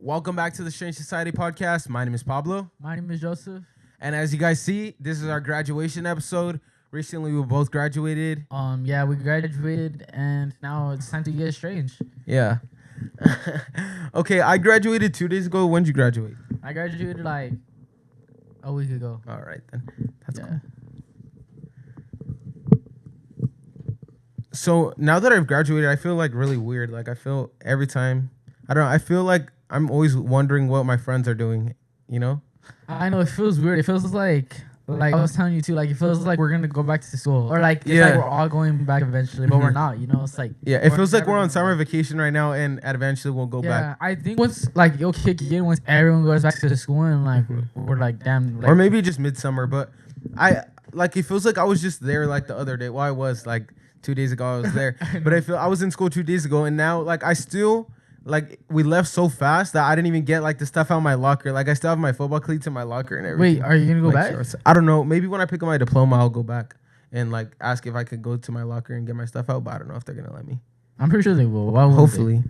Welcome back to the Strange Society podcast. My name is Pablo. My name is Joseph. And as you guys see, this is our graduation episode. Recently, we both graduated. Yeah, we graduated, and now it's time to get strange. Yeah. Okay, I graduated 2 days ago. When did you graduate? I graduated like a week ago. All right, then. That's cool. So now that I've graduated, I feel like really weird. Like I feel every time, I don't know, I feel like I'm always wondering what my friends are doing, you know? I know, it feels weird. It feels like I was telling you too, like it feels like we're gonna go back to school. Or like it's like we're all going back eventually, but we're not, you know? It's like it feels like we're on summer vacation right now and eventually we'll go back. Yeah, I think once like you'll kick in once everyone goes back to the school and like we're like damn like, or maybe just midsummer, but it feels like I was just there like the other day. Well, I was like 2 days ago I was there. But I was in school 2 days ago and now like I still like we left so fast that I didn't even get like the stuff out of my locker. Like I still have my football cleats in my locker and everything. Wait, are you gonna go back? Shorts. I don't know. Maybe when I pick up my diploma, I'll go back and like ask if I could go to my locker and get my stuff out. But I don't know if they're gonna let me. I'm pretty sure they will. Why Hopefully.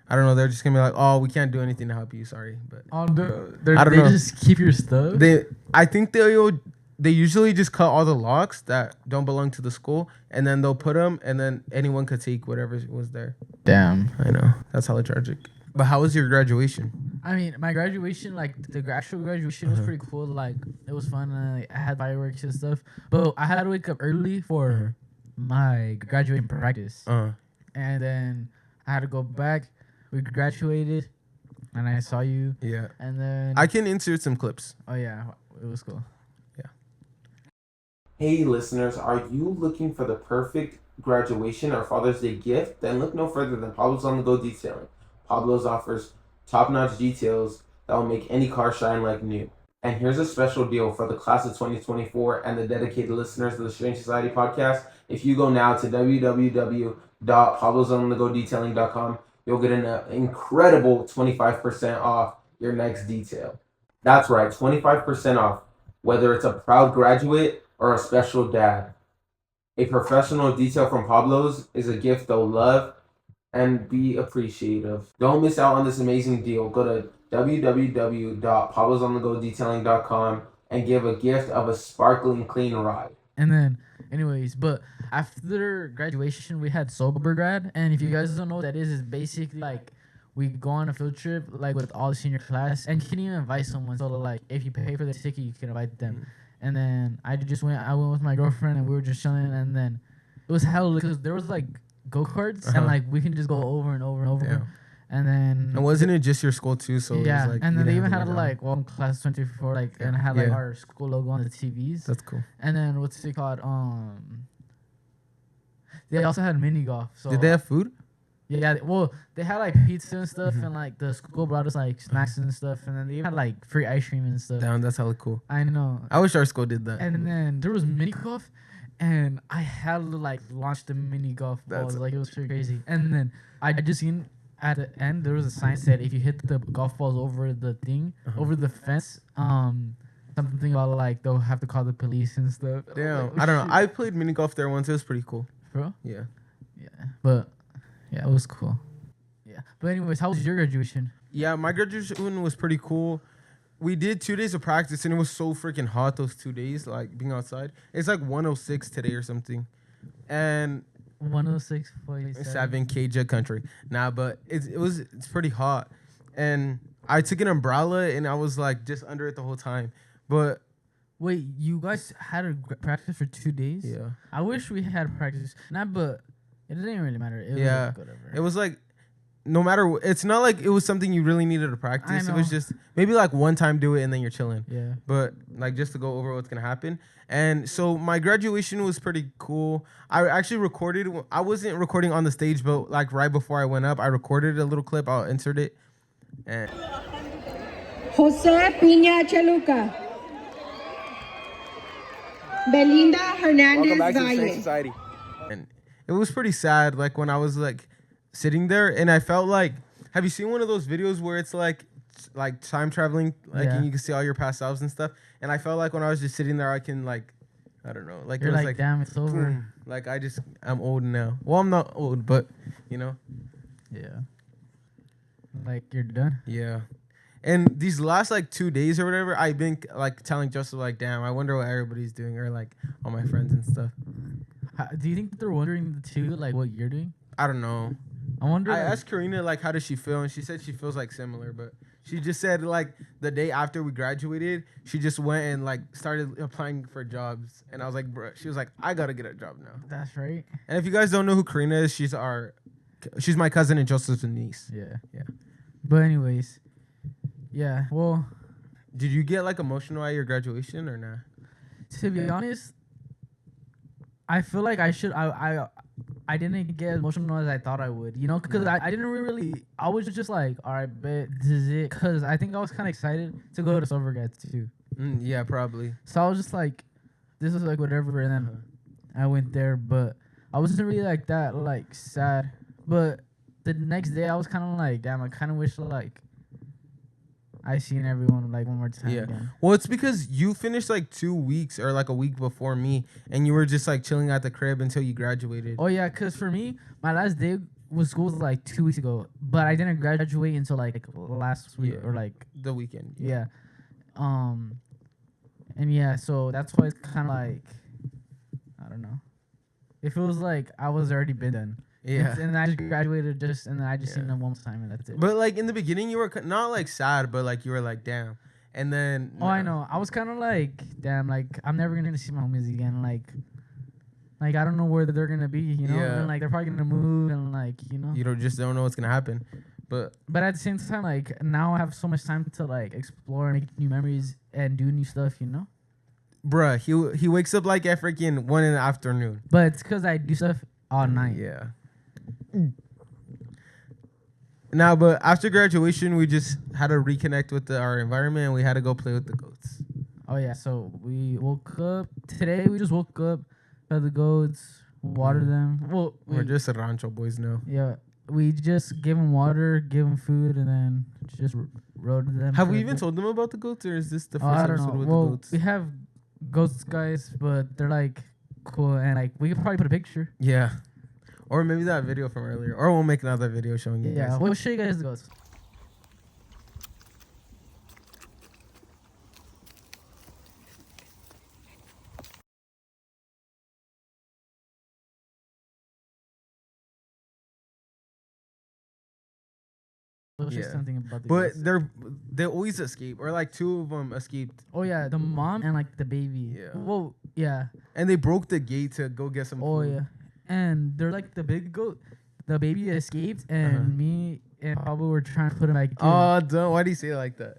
I don't know. They're just gonna be like, oh, we can't do anything to help you. Sorry, but I don't know. Just keep your stuff. I think they usually just cut all the locks that don't belong to the school, and then they'll put them, and then anyone could take whatever was there. Damn. I know. That's hella tragic. But how was your graduation? I mean, my graduation, like the actual graduation was pretty cool. Like it was fun. I had fireworks and stuff. But I had to wake up early for my graduating practice. And then I had to go back. We graduated, and I saw you. Yeah. And then I can insert some clips. Oh yeah, it was cool. Hey listeners, are you looking for the perfect graduation or Father's Day gift? Then look no further than Pablo's on the Go Detailing. Pablo's offers top-notch details that will make any car shine like new. And here's a special deal for the class of 2024 and the dedicated listeners of the Strange Society podcast. If you go now to www.pablosonthegodetailing.com, you'll get an incredible 25% off your next detail. That's right, 25% off, whether it's a proud graduate or a special dad. A professional detail from Pablo's is a gift they'll love and be appreciative. Don't miss out on this amazing deal. Go to www.pablosonthegodetailing.com and give a gift of a sparkling clean ride. And then, anyways, but after graduation, we had sober grad, and if you guys don't know what that is, it's basically like we go on a field trip like with all the senior class, and you can even invite someone. So like, if you pay for the ticket, you can invite them. And then I went with my girlfriend, and we were just chilling, and then it was hell because there was like go-karts, and like we can just go over and over and over. Yeah. And then and wasn't it just your school too? So yeah, it was like, and then they even had like welcome class 24, like and had like our school logo on the TVs. That's cool. And then what's it called? They also had mini golf. So did they have food? Yeah, well, they had like pizza and stuff, and like the school brought us like snacks and stuff, and then they even had like free ice cream and stuff. Damn, that's hella cool. I know. I wish our school did that. And then there was mini golf, and I had to like launch the mini golf balls. Like it was pretty crazy. And then I just seen at the end there was a sign said if you hit the golf balls over the thing, over the fence, something about like they'll have to call the police and stuff. Damn, like, I don't know. I played mini golf there once. It was pretty cool. Bro? Yeah. Yeah, but. Yeah, it was cool. Yeah. But anyways, how was your graduation? Yeah, my graduation was pretty cool. We did 2 days of practice, and it was so freaking hot those 2 days, like, being outside. It's like 106 today or something. And 106.7 Cajun country. Nah, but it's pretty hot. And I took an umbrella, and I was, like, just under it the whole time. But... Wait, you guys had a practice for 2 days? Yeah. I wish we had practice. But... It didn't really matter. It was like whatever. It was like, no matter. It's not like it was something you really needed to practice. It was just maybe like one time do it and then you're chilling. Yeah. But like just to go over what's gonna happen. And so my graduation was pretty cool. I actually recorded. I wasn't recording on the stage, but like right before I went up, I recorded a little clip. I'll insert it. And Jose Piña Chaluca. Belinda Hernandez Valle. And it was pretty sad, like when I was like sitting there, and I felt like, have you seen one of those videos where it's like time traveling, and you can see all your past selves and stuff? And I felt like when I was just sitting there, I can like, I don't know, like you're it was like damn, it's over. Boom, like I'm old now. Well, I'm not old, but you know. Yeah. Like you're done. Yeah. And these last like 2 days or whatever, I've been like telling Joseph like, damn, I wonder what everybody's doing, or like all my friends and stuff. Do you think they're wondering too, like what you're doing? I don't know. I wonder. I asked Karina like, how does she feel, and she said she feels like similar, but she just said like the day after we graduated, she just went and like started applying for jobs, and I was like, bro, she was like, I gotta get a job now. That's right. And if you guys don't know who Karina is, she's my cousin and Joseph's niece. Yeah. Yeah. But anyways, yeah. Well, Did you get like emotional at your graduation or not? to be honest, I feel like I should. I didn't get as emotional as I thought I would. You know, because I didn't really. I was just like, all right, bet this is it. Because I think I was kind of excited to go to Silvergate too. Yeah, probably. So I was just like, this is like whatever, and then I went there, but I wasn't really like that, like sad. But the next day, I was kind of like, damn, I kind of wish like I seen everyone like one more time. Yeah. Again. Well, it's because you finished like 2 weeks or like a week before me, and you were just like chilling at the crib until you graduated. Oh yeah, cause for me, my last day was school was like 2 weeks ago, but I didn't graduate until like last week or like the weekend. yeah. And yeah, so that's why it's kind of like I don't know. It feels like I was already been done. Yeah. And I just graduated and then I just seen them one time and that's it. But like in the beginning, you were not like sad, but like you were like, damn. And then I know. I was kind of like, damn, like I'm never gonna see my homies again. Like I don't know where they're gonna be, you know. Yeah. And like they're probably gonna move and like you know. You don't know what's gonna happen, but at the same time, like now I have so much time to like explore and make new memories and do new stuff, you know. bruh, he wakes up like at freaking 1 in the afternoon. But it's because I do stuff all night. Yeah. Now, but after graduation, we just had to reconnect with our environment, and we had to go play with the goats. Oh yeah, so we woke up today. We just woke up, fed the goats, watered them. Well, We're just rancho boys now. yeah. We just gave them water, gave them food, and then just rode them. Have for we a even bit. told them about the goats, or is this the Oh, first I don't episode know. with Well, the goats? we have goats, guys, but they're like cool, and like we could probably put a picture. Yeah. Or maybe that video from earlier. Or we'll make another video showing you Yeah, guys. we'll show you guys the goats. We'll show Yeah. something about the But goats. they always escape, or like 2 of them escaped, Oh yeah, the mom and like the baby. Yeah. Well, yeah. and they broke the gate to go get some Oh food. yeah, and they're like the big goat. The baby escaped, and me and Pablo were trying to put him back in. Oh, don't. Why do you say it like that?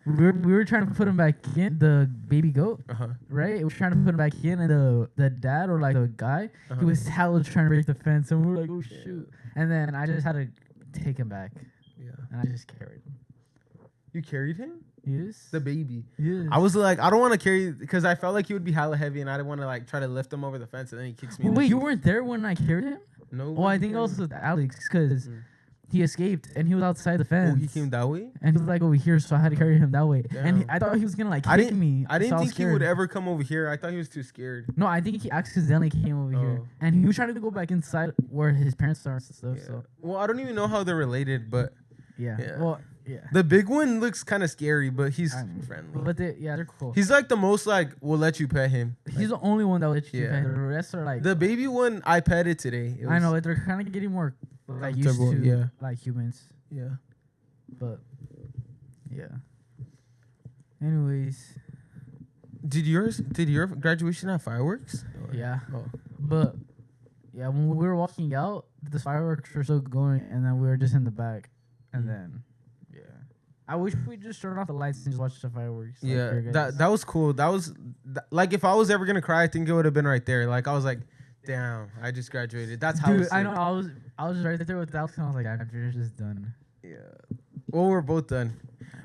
We were trying to put him back in, the baby goat, Uh-huh. right? We were trying to put him back in, and the dad or like the guy, he was hella trying to break the fence, and we were like, oh shoot! And then I just had to take him back, Yeah. and I just carried him. You carried him? Yes. The baby. Yes. I was like, I don't want to carry, because I felt like he would be hella heavy, and I didn't want to like try to lift him over the fence, and then he kicks me. in the Wait, you teeth. weren't there when I carried him? No. Oh, I think also with Alex, because he escaped and he was outside the fence. Oh, he came that way? And he was like over here, so I had to carry him that way. And Damn. I thought he was gonna like I kick didn't me. I didn't so was think he would scared. ever come over here. I thought he was too scared. No, I think he accidentally came over here, Oh. and he was trying to go back inside where his parents are and stuff. Yeah. So Well, I don't even know how they're related, but yeah. Yeah. Well, yeah. the big one looks kind of scary, but he's I know. friendly. But they're cool. He's like the most like, we'll let you pet him. He's the only one that will let you. Yeah. The rest are like. The baby one, I petted today. It I was- know they're kind of getting more like used Comfortable, to yeah. like humans, Yeah. but yeah. Anyways, Did your graduation have fireworks? yeah. Oh. But yeah, when we were walking out, the fireworks were still going, and then we were just in the back, and then yeah, I wish we just turned off the lights and just watched the fireworks. like, Yeah, here, guys. that was cool. That was like, if I was ever gonna cry, I think it would have been right there. Like, I was like, damn, I just graduated. That's how. Dude, I know. I was right there with Alex, and I was like, I'm just done. Yeah. Well, we're both done.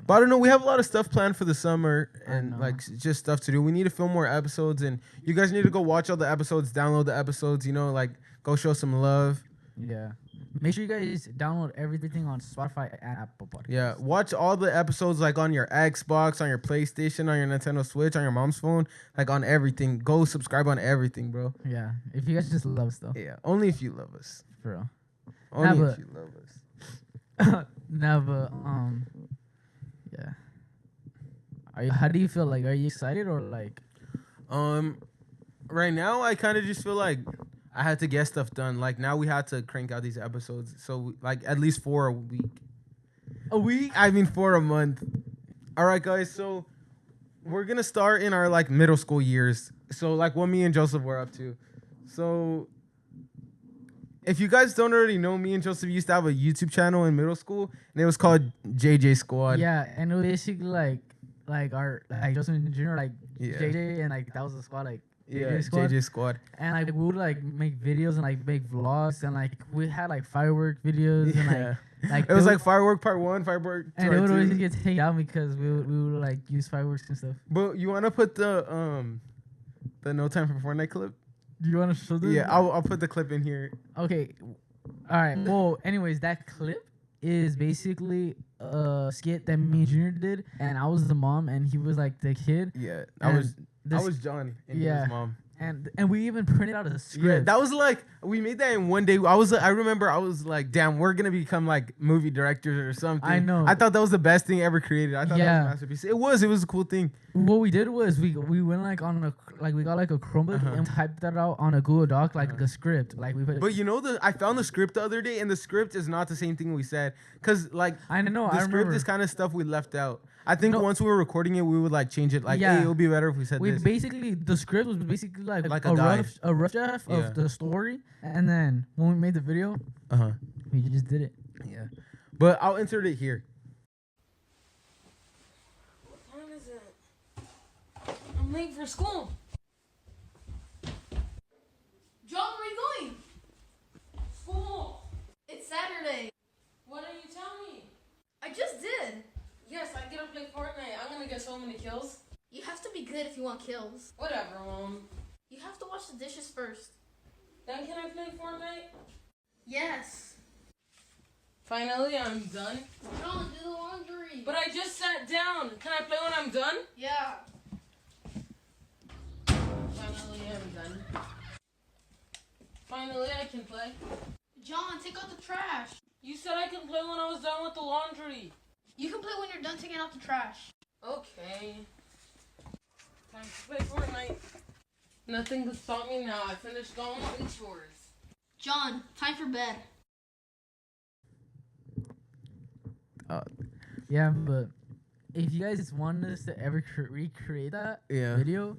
But I don't know. We have a lot of stuff planned for the summer, I and know. like just stuff to do. We need to film more episodes, and you guys need to go watch all the episodes, download the episodes. You know, like go show some love. Yeah. Make sure you guys download everything on Spotify and Apple Podcasts. Yeah, watch all the episodes like on your Xbox, on your PlayStation, on your Nintendo Switch, on your mom's phone, like on everything. Go subscribe on everything, bro. Yeah. If you guys just love stuff, Yeah, only if you love us. for real. Only but- if you love us. No, but How do you feel? Like, are you excited or like? Right now I kind of just feel like I had to get stuff done. Like now we had to crank out these episodes, so like at least 4 a week. A week? I mean 4 a month. All right, guys. So we're gonna start in our like middle school years. So like what me and Joseph were up to. So if you guys don't already know, me and Joseph used to have a YouTube channel in middle school, and it was called JJ Squad. Yeah, and it was basically like our like Joseph and Junior like JJ, and like that was the squad like. JJ Squad. And like we would like make videos and like make vlogs, and like we had like firework videos and like it was like firework part 1, firework part 2. And it would always get taken out because we would like use fireworks and stuff. But you wanna put the No Time for Fortnite clip? Do you wanna show them? Yeah, I'll put the clip in here. Okay. Alright. Well, anyways, that clip is basically a skit that me and Junior did, and I was the mom and he was like the kid. Yeah. I was John and he was mom. And we even printed out a script. Yeah, that was like we made that in one day. I remember I was like, damn, we're gonna become like movie directors or something. I know. I thought that was the best thing ever created. I thought that was a masterpiece. It was a cool thing. What we did was we went like on we got like a Chromebook and typed that out on a Google Doc like a script. Like we put. But you know I found the script the other day, and the script is not the same thing we said, cause like I know the script is kind of stuff we left out. I think once we were recording it, we would like change it. Like, hey, it would be better if we said this. Basically, the script was basically like a rough draft of the story, and then when we made the video, we just did it. Yeah, but I'll insert it here. What time is it? I'm late for school. John, where are you going? School. It's Saturday. Why didn't you tell me? I just did. Yes, I get to play Fortnite. I'm gonna get so many kills. You have to be good if you want kills. Whatever, Mom. You have to wash the dishes first. Then can I play Fortnite? Yes. Finally, I'm done. John, do the laundry. But I just sat down. Can I play when I'm done? Yeah. Finally, I'm done. Finally, I can play. John, take out the trash. You said I can play when I was done with the laundry. You can play when you're done taking out the trash. Okay. Time to play Fortnite. Nothing can stop me now. I finished all my chores. John, time for bed. Yeah, but if you guys want us to ever recreate that video,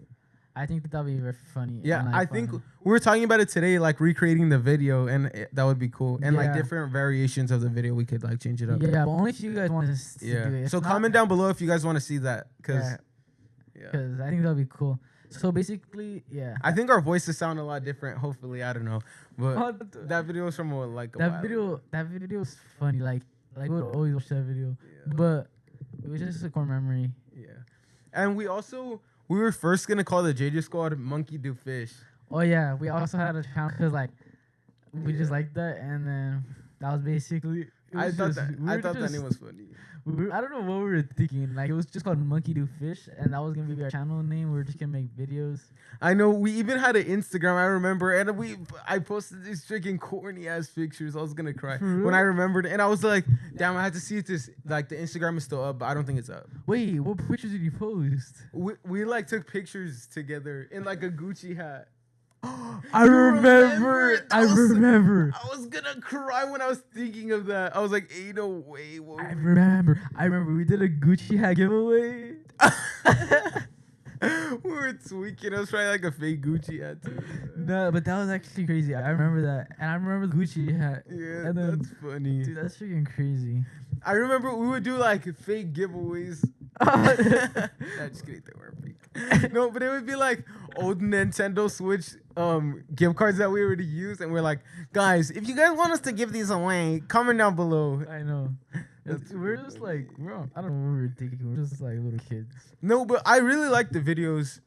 I think that'd be very funny. Yeah, I think we were talking about it today, like recreating the video, and that would be cool. And like different variations of the video, we could like change it up. Yeah, but only if you guys want us to do it. So comment down below if you guys want to see that, because I think that'd be cool. So basically, I think our voices sound a lot different. Hopefully, I don't know, but that video was from that video was funny. Like we would always watch that video, but it was just a core memory. Yeah, and we were first gonna call the JJ Squad Monkey Do Fish. Oh yeah, we also had a channel because like we just liked that, and then that was basically. I thought that name was funny. I don't know what we were thinking. Like it was just called Monkey Do Fish, and that was gonna be our channel name. We were just gonna make videos. I know. We even had an Instagram. I remember, and I posted these freaking corny ass pictures. I was gonna cry when I remembered, and I was like, "Damn, I had to see if this like the Instagram is still up, but I don't think it's up." Wait, what pictures did you post? We like took pictures together in like a Gucci hat. I remember. I was gonna cry when I was thinking of that. I was like, ain't no way. I remember. We did a Gucci hat giveaway. We were tweaking. I was trying like a fake Gucci hat too. No, but that was actually crazy. I remember that. And I remember the Gucci hat. Yeah, and then, that's funny. Dude, that's freaking crazy. I remember we would do like fake giveaways. Nah, just kidding. They weren't fake. No, but it would be like old Nintendo Switch gift cards that we already used, and we're like, guys, if you guys want us to give these away, comment down below. I know. We're just like, I don't know what we were thinking. We're just like little kids. No, but I really liked the videos.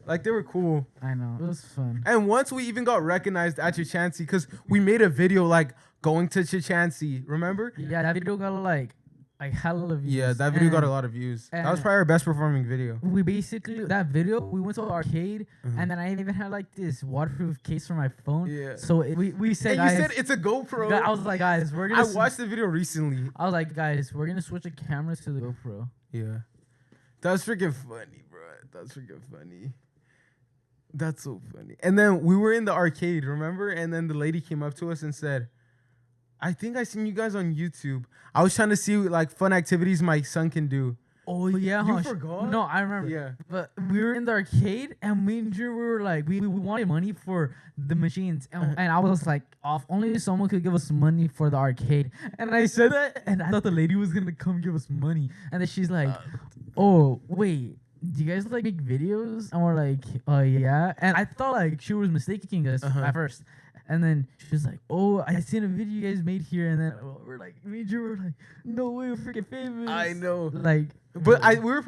Like, they were cool. I know. It was fun. And once we even got recognized at Chichansey, because we made a video like going to Chichansey. Remember? Yeah, that video got like hella views. Yeah, that video got a lot of views. That was probably our best performing video. We basically, that video, we went to the arcade, and then I even had like this waterproof case for my phone. Yeah. So we said, and guys, you said it's a GoPro. I was like, guys, we're gonna. I watched the video recently. I was like, guys, we're gonna switch the cameras to the GoPro. Yeah. That's freaking funny, bro. That's freaking funny. That's so funny. And then we were in the arcade, remember? And then the lady came up to us and said, I think I seen you guys on YouTube. I was trying to see like fun activities my son can do. Oh yeah, You huh? forgot? No, I remember. Yeah. But we were in the arcade and me and Drew were like, we wanted money for the machines, and I was like, if only someone could give us money for the arcade. And I said that, and I thought the lady was gonna come give us money, and then she's like, oh wait, do you guys like make videos? And we're like, oh yeah. And I thought like she was mistaking us at first. And then she was like, oh, I seen a video you guys made here. And then we're like, me and Drew were like, no way, we're freaking famous. I know. Like, but we were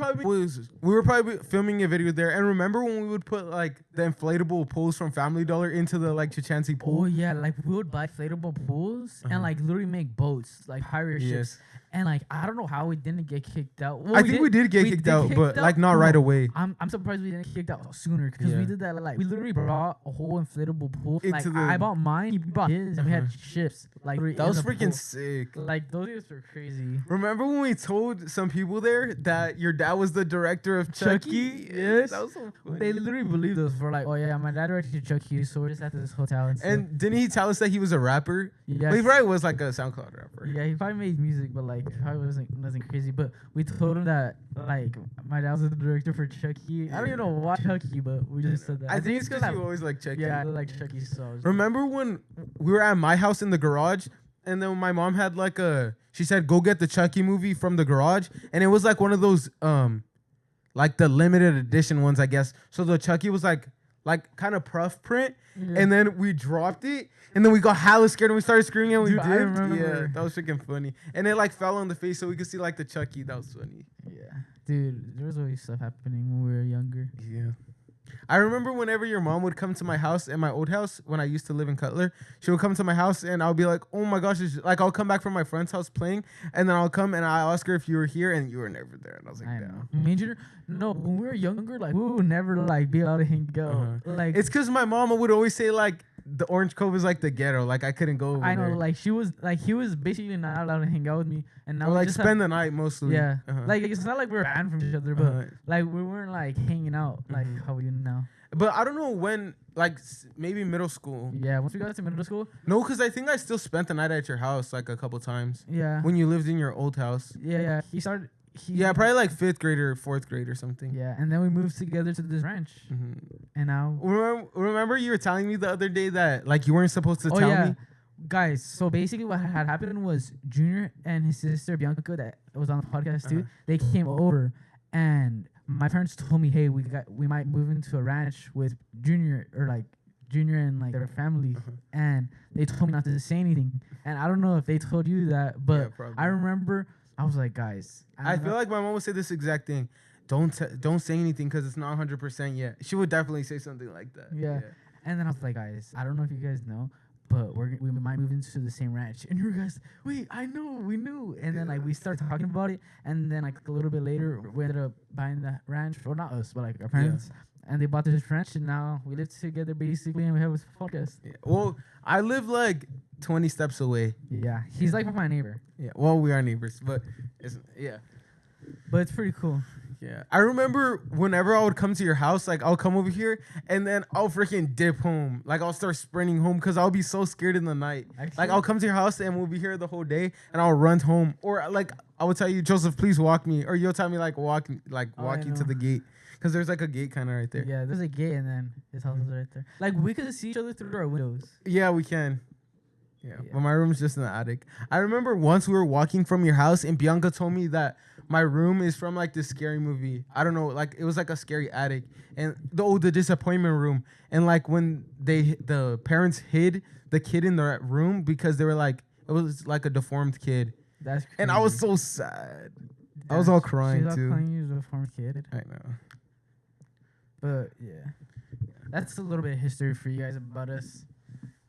probably filming a video there. And remember when we would put like the inflatable pools from Family Dollar into the like Chichansi pool? oh yeah, like we would buy inflatable pools and like literally make boats, like pirate ships. And like I don't know how we didn't get kicked out. Well, I think we did get kicked out, but like not right away. I'm surprised we didn't get kicked out sooner because we did that. Like we literally brought a whole inflatable pool. Like I bought mine, he bought his, and we had ships. Like that was freaking sick. Like those guys were crazy. Remember when we told some people there that your dad was the director of Chucky? Yes. That was so funny. They literally believed us. We're like, oh yeah, my dad directed Chucky, so we're just at this hotel. And didn't he tell us that he was a rapper? Yeah. Well, he probably was like a SoundCloud rapper. Yeah, he probably made music, but like probably wasn't nothing crazy. But we told him that like my dad was the director for Chucky. I don't even know why Chucky, but we just said that. I think it's because you always like Chucky. Yeah, I like Chucky so. Remember when we were at my house in the garage, and then my mom had like she said go get the Chucky movie from the garage, and it was like one of those like the limited edition ones, I guess. So the Chucky was like kind of puff print, and then we dropped it, and then we got hella scared and we started screaming and we Dude, I dipped. remember. Yeah, that was freaking funny. And it like fell on the face so we could see like the Chucky. That was funny. Yeah, dude, there was always stuff happening when we were younger. Yeah. I remember whenever your mom would come to my house in my old house when I used to live in Cutler, she would come to my house and I'll be like, oh my gosh, like I'll come back from my friend's house playing, and then I'll come and I'll ask her if you were here, and you were never there. And I was like, I no. know. Major, no, when we were younger, like we would never like be allowed to hang out. Like It's because my mama would always say like the Orange Cove is like the ghetto, like I couldn't go over I know, there. like he was basically not allowed to hang out with me, and now Or we like just spend the night mostly. yeah, like it's not like we were banned from each other, but like we weren't like hanging out like how we do now. But I don't know when, like maybe middle school. Yeah, once we got to middle school. No, because I think I still spent the night at your house like a couple times. Yeah. When you lived in your old house. Yeah. He started. Yeah, probably like 5th grade or 4th grade or something. Yeah, and then we moved together to this ranch, and now. Remember you were telling me the other day that like you weren't supposed to tell me. Guys, so basically what had happened was Junior and his sister Bianca that was on the podcast too, they came over, and my parents told me, hey, we might move into a ranch with Junior and like their family, and they told me not to say anything. And I don't know if they told you that, but I remember I was like, guys, I feel like my mom would say this exact thing. Don't say anything because it's not 100% yet. She would definitely say something like that. Yeah. And then I was like, guys, I don't know if you guys know, but we might move into the same ranch. And you guys, wait, I know, we knew. And then like we started talking about it, and then like a little bit later we ended up buying that ranch, or not us, but like our parents. And they bought this ranch, and now we live together basically, and we have this podcast. Yeah. Well, I live like 20 steps away. Yeah, he's like my neighbor. Yeah. Well, we are neighbors, but but it's pretty cool. Yeah. I remember whenever I would come to your house, like I'll come over here and then I'll freaking dip home. Like I'll start sprinting home because I'll be so scared in the night. Actually, like I'll come to your house and we'll be here the whole day and I'll run home. Or like I would tell you, Joseph, please walk me. Or you'll tell me like walk you to the gate. Because there's like a gate kind of right there. Yeah, there's a gate and then his house is right there. Like we could see each other through our windows. Yeah, we can. Yeah, but my room's just in the attic. I remember once we were walking from your house and Bianca told me that my room is from like this scary movie. I don't know, like it was like a scary attic, and the disappointment room. And like when the parents hid the kid in the room because they were like it was like a deformed kid. That's crazy. And I was so sad. I was all crying she's too. All crying, you're a deformed kid. I know. But yeah, that's a little bit of history for you guys about us.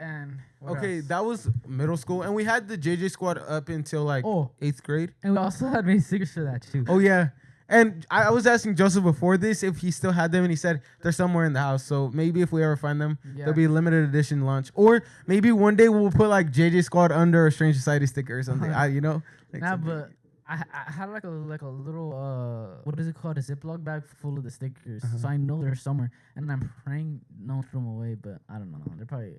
And okay, that was middle school, and we had the JJ squad up until like 8th grade. And we also had made stickers for that too. Oh yeah, and I was asking Joseph before this if he still had them, and he said they're somewhere in the house. So maybe if we ever find them, they'll be limited edition launch, or maybe one day we'll put like JJ squad under a Strange Society sticker or something. You know. Like but I had like a little what is it called, a Ziploc bag full of the stickers, so I know they're somewhere, and I'm praying no one threw them away, but I don't know. They're probably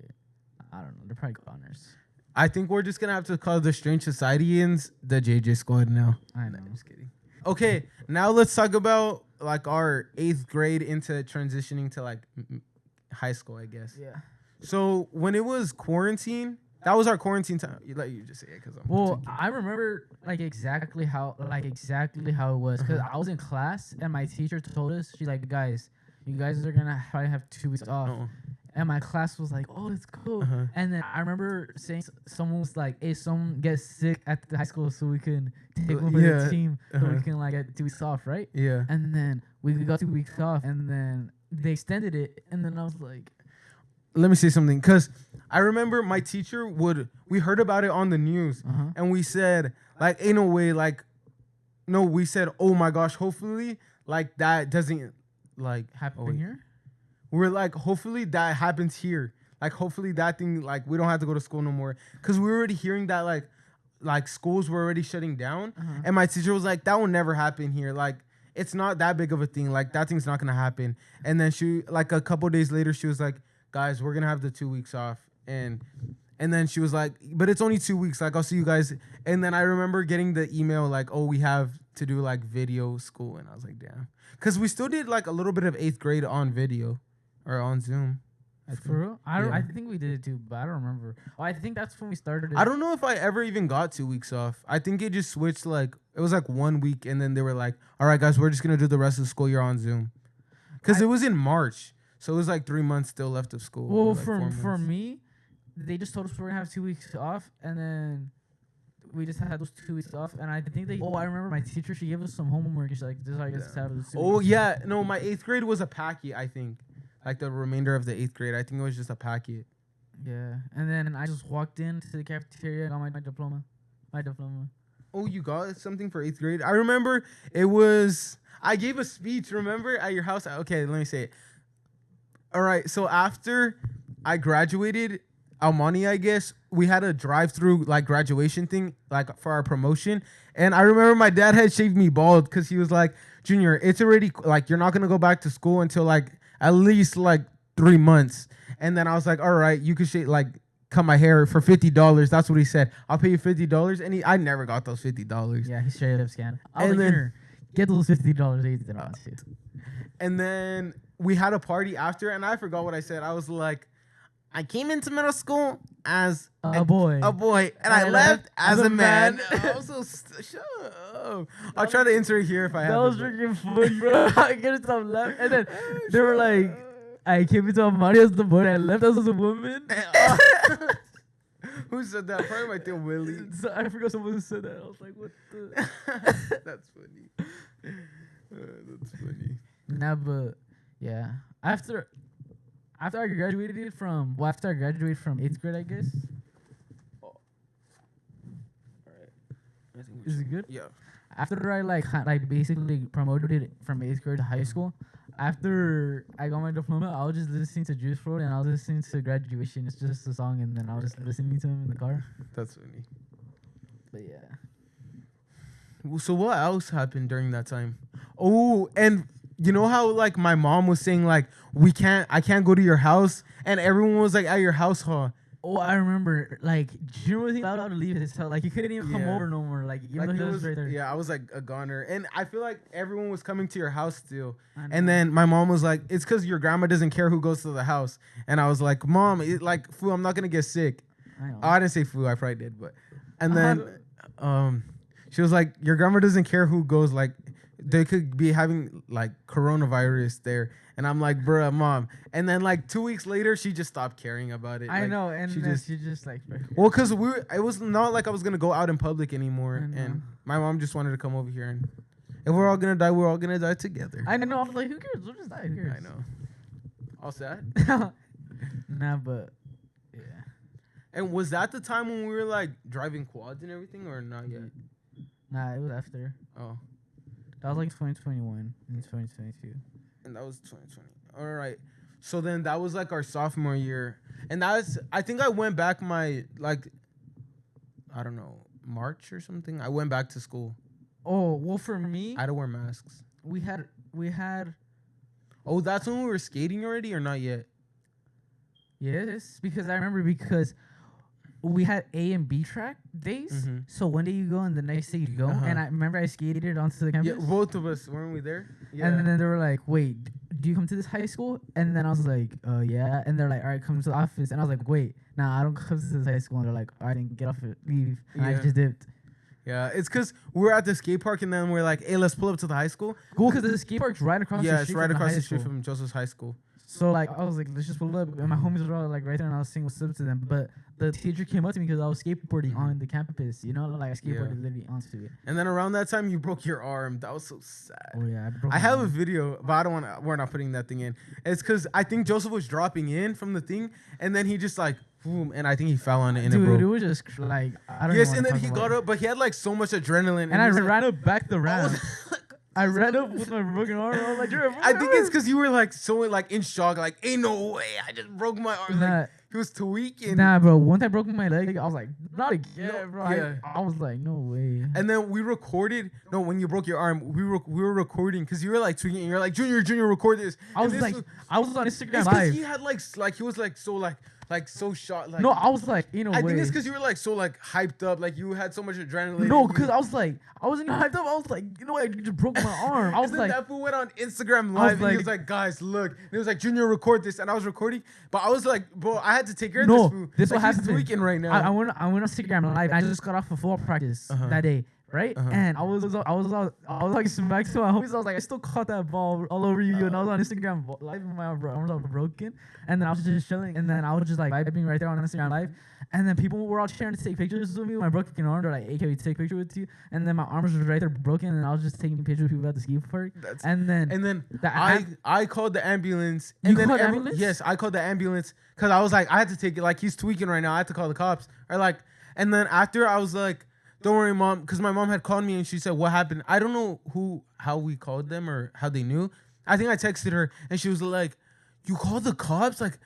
goners. I think we're just gonna have to call the Strange Societyans the JJ Squad now. I know. No, I'm just kidding. Okay, now let's talk about like our 8th grade into transitioning to like high school, I guess. Yeah. So when it was quarantine, that was our quarantine time. You just say it because I'm. Well, I remember exactly how it was, because I was in class and my teacher told us, she's like, guys, you guys are gonna probably have 2 weeks off. And my class was like, oh, it's cool. And then I remember saying someone was like, hey, someone gets sick at the high school so we can take one for the team so we can like get 2 weeks off, right? Yeah. And then we got 2 weeks off, and then they extended it, and then I was like, let me say something, because I remember my teacher we heard about it on the news, and we said, like, ain't no way, like, no, we said, oh my gosh, hopefully, like, that doesn't, like, happen here? We're like, hopefully that happens here. Like, hopefully that thing, like, we don't have to go to school no more. Because we were already hearing that, like schools were already shutting down. And my teacher was like, that will never happen here. Like, it's not that big of a thing. Like, that thing's not going to happen. And then she, like, a couple days later, she was like, guys, we're going to have the 2 weeks off. And then she was like, but it's only 2 weeks. Like, I'll see you guys. And then I remember getting the email, like, oh, we have to do, like, video school. And I was like, damn. Because we still did, like, a little bit of 8th grade on video. Or on Zoom. For real? I think we did it too, but I don't remember. Oh, I think that's when we started it. I don't know if I ever even got 2 weeks off. I think it just switched, like, it was like 1 week, and then they were like, all right, guys, we're just going to do the rest of the school year on Zoom. Because it was in March, so it was like 3 months still left of school. Well, like for me, they just told us we're going to have 2 weeks off, and then we just had those 2 weeks off, and I think I remember my teacher, she gave us some homework. She's like, this is how you guys have this. Oh, yeah. No, my 8th grade was a packet, I think. Like the remainder of the 8th grade. I think it was just a packet. Yeah. And then I just walked into the cafeteria, got my diploma. Oh, you got something for 8th grade? I remember it was... I gave a speech, remember, at your house? Okay, let me say it. All right, so after I graduated, Almani, I guess, we had a drive-through, like, graduation thing, like, for our promotion. And I remember my dad had shaved me bald because he was like, Junior, it's already... Like, you're not going to go back to school until, like... at least like 3 months. And then I was like, all right, you can cut my hair for $50. That's what he said. I'll pay you $50. And I never got those $50. Yeah, he straight up scanned. And then get those $50 he didn't want to. And then we had a party after, and I forgot what I said. I was like, I came into middle school as a boy, and I left as a man. I'm so shut up. I'll try to insert here if I have. That was freaking funny, bro. I get it some left, and then they were like, I came into a party as the boy, and I left as a woman. Who said that? Probably my dear Willie. So I forgot someone who said that. I was like, what the? That's funny. That's funny. Nah, but yeah. After I graduated from 8th grade, I guess. Oh. All right. Is it good? Yeah. After I basically promoted it from 8th grade to high school, after I got my diploma, I was just listening to Juice WRLD and I was listening to Graduation. It's just a song, and then I was just listening to him in the car. That's funny. But yeah. Well, so what else happened during that time? Oh, and you know how like my mom was saying like I can't go to your house, and everyone was like at your house hall. Oh, I remember, like, Junior wasn't allowed to leave his house. Like, he couldn't even come over no more. Like, even though he was right there. Yeah, I was, like, a goner. And I feel like everyone was coming to your house still. And then my mom was like, it's because your grandma doesn't care who goes to the house. And I was like, Mom, Fu, I'm not going to get sick. I didn't say Fu. I probably did. But and then she was like, your grandma doesn't care who goes. Like, they could be having, like, coronavirus there. And I'm like, bruh, Mom. And then, like, 2 weeks later, she just stopped caring about it. I like, know, and she just like... Well, because it was not like I was going to go out in public anymore. And my mom just wanted to come over here. And if we're all going to die, we're all going to die together. I know. I'm like, who cares? We'll just die. Who cares? I know. All sad? Nah, but... Yeah. And was that the time when we were, like, driving quads and everything, or not yet? Nah, it was after. Oh. That was, like, 2021 and 2022. And that was 2020. All right. So then that was like our sophomore year. And I think I went back I don't know, March or something. I went back to school. Oh well, for me, I had to wear masks. we had. Oh, that's when we were skating already, or not yet? Yes, because I remember because we had A and B track days. Mhm. So one day you go and the next day you go. Uh-huh. And I remember I skated onto the campus. Yeah, both of us weren't we there? Yeah. And then they were like, "Wait, do you come to this high school?" And then I was like, yeah." And they're like, "All right, come to the office." And I was like, "Wait, nah, I don't come to this high school." And they're like, "All right, then get off it, leave." And I Yeah. just dipped. Yeah, it's because we were at the skate park and then we're like, hey, let's pull up to the high school. Cool, because the skate park's right across the Yeah, street. it's right from across high the street school. from Joseph's high school. So like I was like, let's just pull up, and my homies were all like right there, and I was saying what's up to them. But the teacher came up to me because I was skateboarding on the campus, you know, like I skateboarded literally onto it. And then around that time, you broke your arm. That was so sad. Oh yeah, I have a video, but I don't want to. We're not putting that thing in. It's because I think Joseph was dropping in from the thing, and then he just like boom, and I think he fell on it and Dude, it broke. it was just like I don't. Yes, even and then wanna he talk got about up, but he had like so much adrenaline. and I he was, like, ran up back the I ramp. was- I ran up with my broken arm. I was like, "You're I think it's because you were like so like in shock, like ain't no way, I just broke my arm. Nah. Like he was tweaking. Nah, bro. Once I broke my leg, I was like, not again, No, bro. yeah. I was like, no way. And then we recorded. No, when you broke your arm, we were recording because you were like tweaking. And you're like, Junior, record this. I was And like, this I was on it's Instagram because live. he had like he was like so shot. Like No, I was like, you know, I think it's because you were like so like hyped up. Like you had so much adrenaline. no, and because you, I was like, I wasn't hyped up. I was like, you know what? I just broke my arm. I was and then like, that fool went on Instagram I was live and he like- was like, guys, look. And he was like, Junior, record this. And I was recording, but I was like, bro, I had to take care of no, this fool. this like, what he's happened. tweaking right now. I went on Instagram live. I just got off of football practice that day, right? And I was like smack to my homies. I was like, I still caught that ball all over you. And I was on Instagram live, and my arms were broken. And then I was just chilling. And then I was just like vibing right there on Instagram live. And then people were all sharing to take pictures with me with my broken arm. They're like, "Hey, can we take a picture with you?" And then my arms were right there broken, and I was just taking pictures with people at the ski park. And then I called the ambulance. You And then called the ambulance? Yes, I called the ambulance because I was like, I had to take it. Like he's tweaking right now. I had to call the cops. Or like, and then after I was like, don't worry, mom, because my mom had called me and she said, what happened? I don't know how we called them or how they knew. I think I texted her and she was like, you called the cops? Like,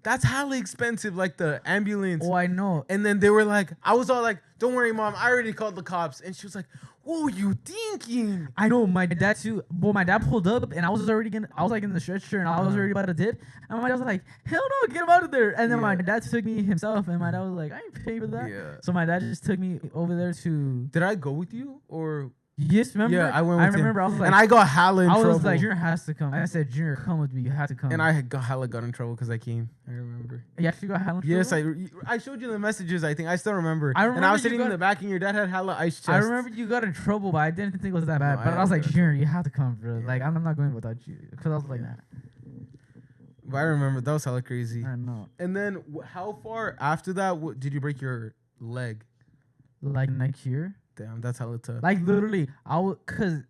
that's hella expensive, like the ambulance. oh, I know. And then they were like, I was all like, don't worry, mom, I already called the cops. And she was like, what were you thinking? I know my dad too. Well, my dad pulled up and I was like in the stretcher and I was already about to dip. And my dad was like, hell no, get him out of there. And then my dad took me himself and my dad was like, I ain't paying for that. Yeah. So my dad just took me over there to. Did I go with you or? Yes, remember? Yeah, I went with him. remember. I was like, and I got hella in I trouble. was like, Junior has to come. I said, Junior, come with me. You have to come. And I had got in trouble because I came. I remember. You actually got hella in Yes, trouble? I showed you the messages. I think I still remember. I And I remember was you sitting in got- the back, and your dad had hella ice chest. I remember you got in trouble, but I didn't think it was that bad. No, But I I was like, got in Junior, you have to come, bro. Like, I'm not going without you. Because I was like, nah. But I remember that was hella crazy. I know. And then how far after that did you break your leg? Like, next year. Damn, that's hella tough. Like, literally, because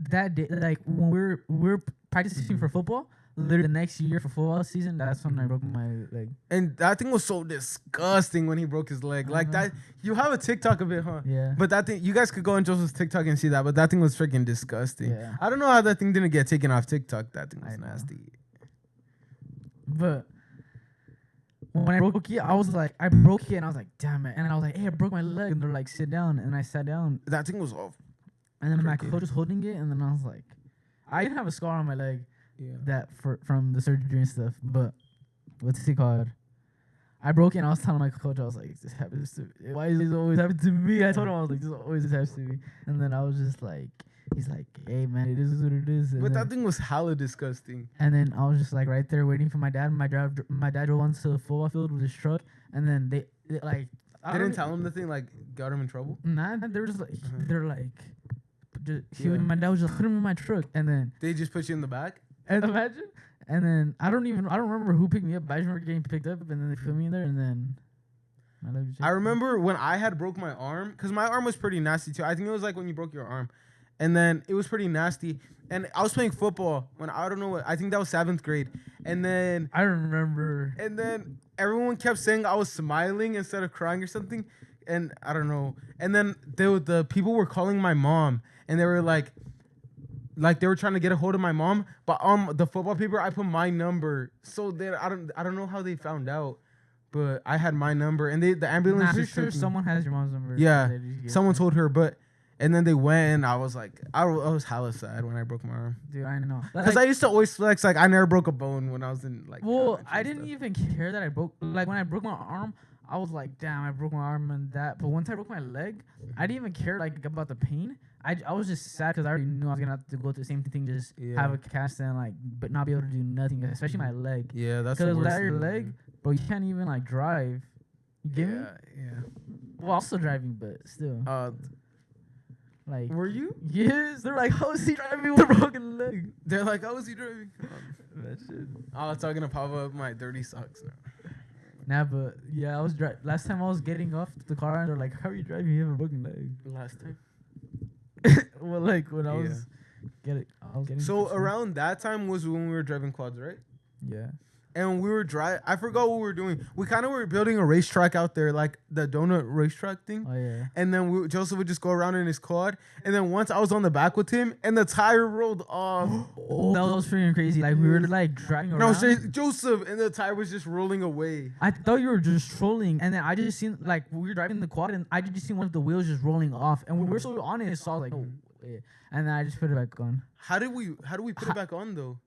that day, like, when we're practicing for football, literally the next year for football season, that's when I broke my leg. And that thing was so disgusting when he broke his leg. Like know. that, you have a TikTok of it, huh? Yeah. But that thing, you guys could go on Joseph's TikTok and see that. But that thing was freaking disgusting. Yeah. I don't know how that thing didn't get taken off TikTok. That thing was I know. nasty. But when I broke it, I was like, I broke it, and I was like, damn it. And I was like, hey, I broke my leg. And they're like, sit down. And I sat down. That thing was off. And then my Crooked. coach was holding it. And then I was like, I didn't have a scar on my leg Yeah. from the surgery and stuff. But what's it called? I broke it, and I was telling my coach, I was like, this happens to me. Why is this always happening to me? I told him, I was like, this always happens to me. And then I was just like, he's like, hey, man, it is what it is. And But then, that thing was hella disgusting. and then I was just like right there waiting for my dad. My dad drove onto the football field with his truck. And then they like. I They don't didn't tell him the thing, like, got him in trouble? Nah, they were just like, they're like, my dad was just put him in my truck. And then, They just put you in the back? and imagine. And then I don't remember who picked me up. But I just remember getting picked up, and then they put me in there, and then my leg was I remember when I had broke my arm, because my arm was pretty nasty too. I think it was like when you broke your arm. And then it was pretty nasty. And I was playing football when I don't know what, I think that was 7th grade. And then I remember. everyone kept saying I was smiling instead of crying or something. And I don't know. And then the people were calling my mom, and they were like they were trying to get a hold of my mom, but on the football paper I put my number. So then I don't know how they found out, but I had my number, and the ambulance Nah, I'm just sure took me. someone has your mom's number. Yeah, They just gave someone it. told her, but And then they went, and I was like, I was hella sad when I broke my arm. Dude, I know. Because I used to always flex, like, I never broke a bone when I was in, like, Well, elementary I and didn't stuff. even care that I broke. Like when I broke my arm, I was like, damn, I broke my arm and that. But once I broke my leg, I didn't even care like about the pain. I was just sad because I already knew I was gonna have to go through the same thing, just have a cast and like, but not be able to do nothing, especially my leg. Yeah, that's the Because worst without your thing, leg, bro, you can't even like drive. You get me? Yeah. Well, I'm still driving, but still. Like, Were you? yes, they're like, how is he driving with a broken leg? They're like, how is he driving? That shit. I was talking to Pablo my dirty socks now. Nah, but yeah, I was last time I was getting off the car and they're like, how are you driving? You have a broken leg. Last time? Well, like when I was getting. So around that time was when we were driving quads, right? Yeah. And we were I forgot what we were doing. We kind of were building a racetrack out there, like the donut racetrack thing. Oh yeah. And then Joseph would just go around in his quad. And then once I was on the back with him, and the tire rolled off. Oh, that was freaking crazy. Like we were like driving around. No, straight Joseph, and the tire was just rolling away. I thought you were just trolling, and then I just seen like we were driving the quad, and I just seen one of the wheels just rolling off, and we were so honest, so I was like, oh, yeah. And then I just put it back on. How do we put it back on though?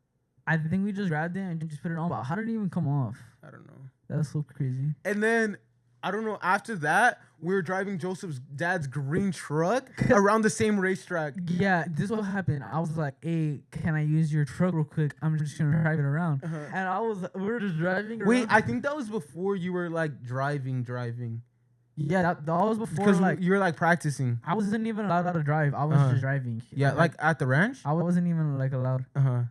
I think we just grabbed it and just put it on, but how did it even come off? I don't know. That's so crazy. And then I don't know. After that, we were driving Joseph's dad's green truck around the same racetrack. Yeah, this is what happened. I was like, "Hey, can I use your truck real quick? I'm just gonna drive it around." And we were just driving. Wait, around. I think that was before you were like driving. Yeah, that was before Because like you were like practicing. I wasn't even allowed to drive. I was just driving. Yeah, like at the ranch. I wasn't even like allowed.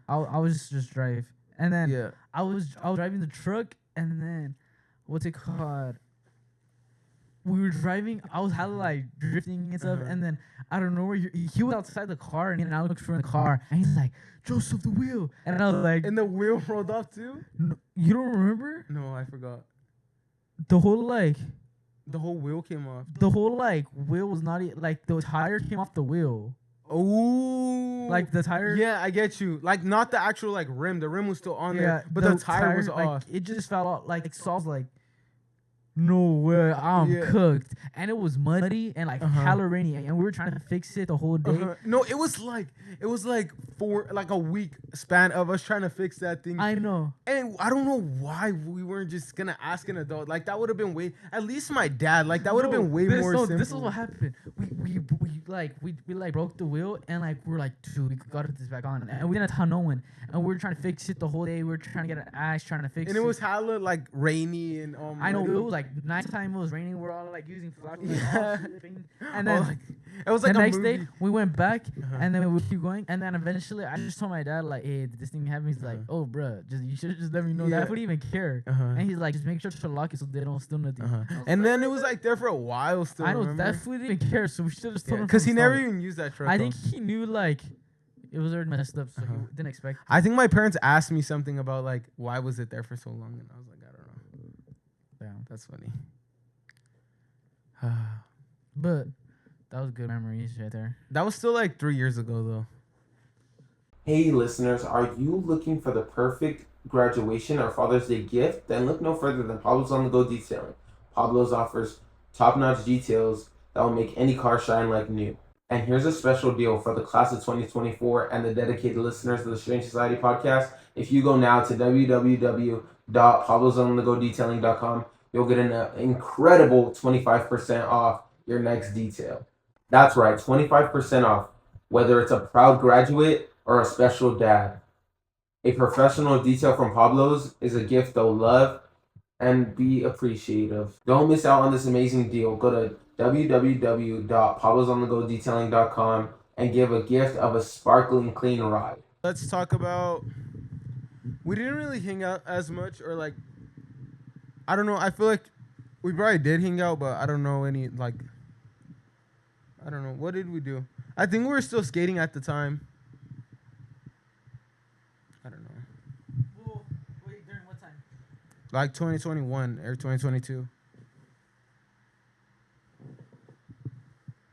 I was just drive, and then I was driving the truck, and then what's it called? We were driving. I was hella like drifting and stuff, and then I don't know where he was outside the car, and I looked for the car, and he's like, "Joseph, the wheel," and I was like, and the wheel rolled off too. No, you don't remember? No, I forgot. The whole like. The whole wheel came off. The whole like wheel was not like the tire came off the wheel. Oh, like the tire. Yeah, I get you. Like not the actual like rim. The rim was still on there, but the tire was like, off. It just fell off. Like Saul's like, no way, I'm cooked, and it was muddy and like hella rainy, and we were trying to fix it the whole day. No, it was like for like a week span of us trying to fix that thing. I know, and I don't know why we weren't just gonna ask an adult. Like that would have been way. At least my dad. Like that would have been way more simple. This is what happened. We broke the wheel, and like we were like, dude, we gotta put this back on, and we didn't tell no one, and we were trying to fix it the whole day. We were trying to get an axe, trying to fix it. And it was hella like rainy and I know it was like nighttime. It was raining. We're all like using flashlights, and then it was like the a next movie. day we went back, and then we would keep going, and then eventually I just told my dad like, hey, this thing happened. He's like, oh, bruh, you should just let me know that. I wouldn't even care. And he's like, just make sure to lock it so they don't steal nothing. And then it was like there for a while still. I know remember? that fool didn't even care, so we should have just told him. Because he never even used that truck. I think he knew like it was already messed up, so he didn't expect. I think my parents asked me something about like why was it there for so long, and I was like, I don't know. Damn, that's funny. But that was good memories right there. That was still like 3 years ago though. Hey listeners, are you looking for the perfect graduation or Father's Day gift? Then look no further than Pablo's on the Go Detailing. Pablo's offers top-notch details that will make any car shine like new. And here's a special deal for the class of 2024 and the dedicated listeners of the Strange Society podcast. If you go now to www.pablosonthegodetailing.com, you'll get an incredible 25% off your next detail. That's right, 25% off, whether it's a proud graduate or a special dad. A professional detail from Pablo's is a gift they'll love and be appreciative. Don't miss out on this amazing deal. Go to www.pablosonthegodetailing.com and give a gift of a sparkling clean ride. Let's talk about, we didn't really hang out as much, or like, I don't know, I feel like we probably did hang out, but I don't know any, like, I don't know, what did we do? I think we were still skating at the time. I don't know. Well, wait, during what time? Like 2021 or 2022.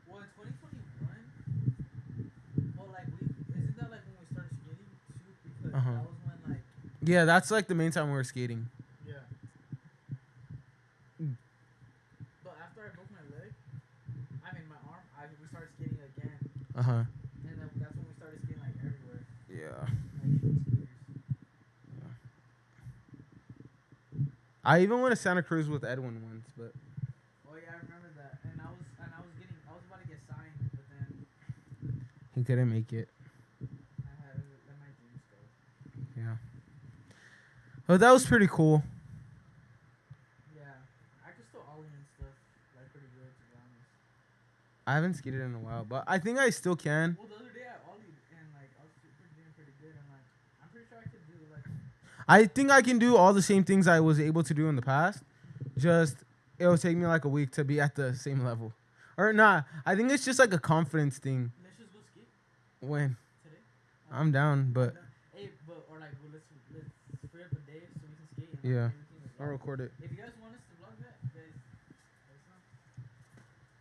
Well, in 2021, well, like, isn't that like when we started skating too? Because that was when, like... Yeah, that's like the main time we were skating. Yeah. But after I broke my leg, I mean my arm, we started skating again. Yeah. Like shooting skaters. I even went to Santa Cruz with Edwin once, but Oh yeah, I remember that. And I was about to get signed, but then he couldn't make it. I had to let my dreams go. Yeah. But that was pretty cool. Yeah, I could still ollie and stuff like pretty good to be honest. I haven't skated in a while, but I think I still can. Well, the other day I ollied and like I was doing pretty good and like I'm pretty sure I could do like. I think I can do all the same things I was able to do in the past. Just it'll take me like a week to be at the same level. Or nah, I think it's just like a confidence thing. Let's just go skate When today. I'm down, but Hey, but or like well, let's free up a day so we can skate. And, yeah, like, maybe we can, I'll record it. If you guys want us to vlog that, guys, let us know.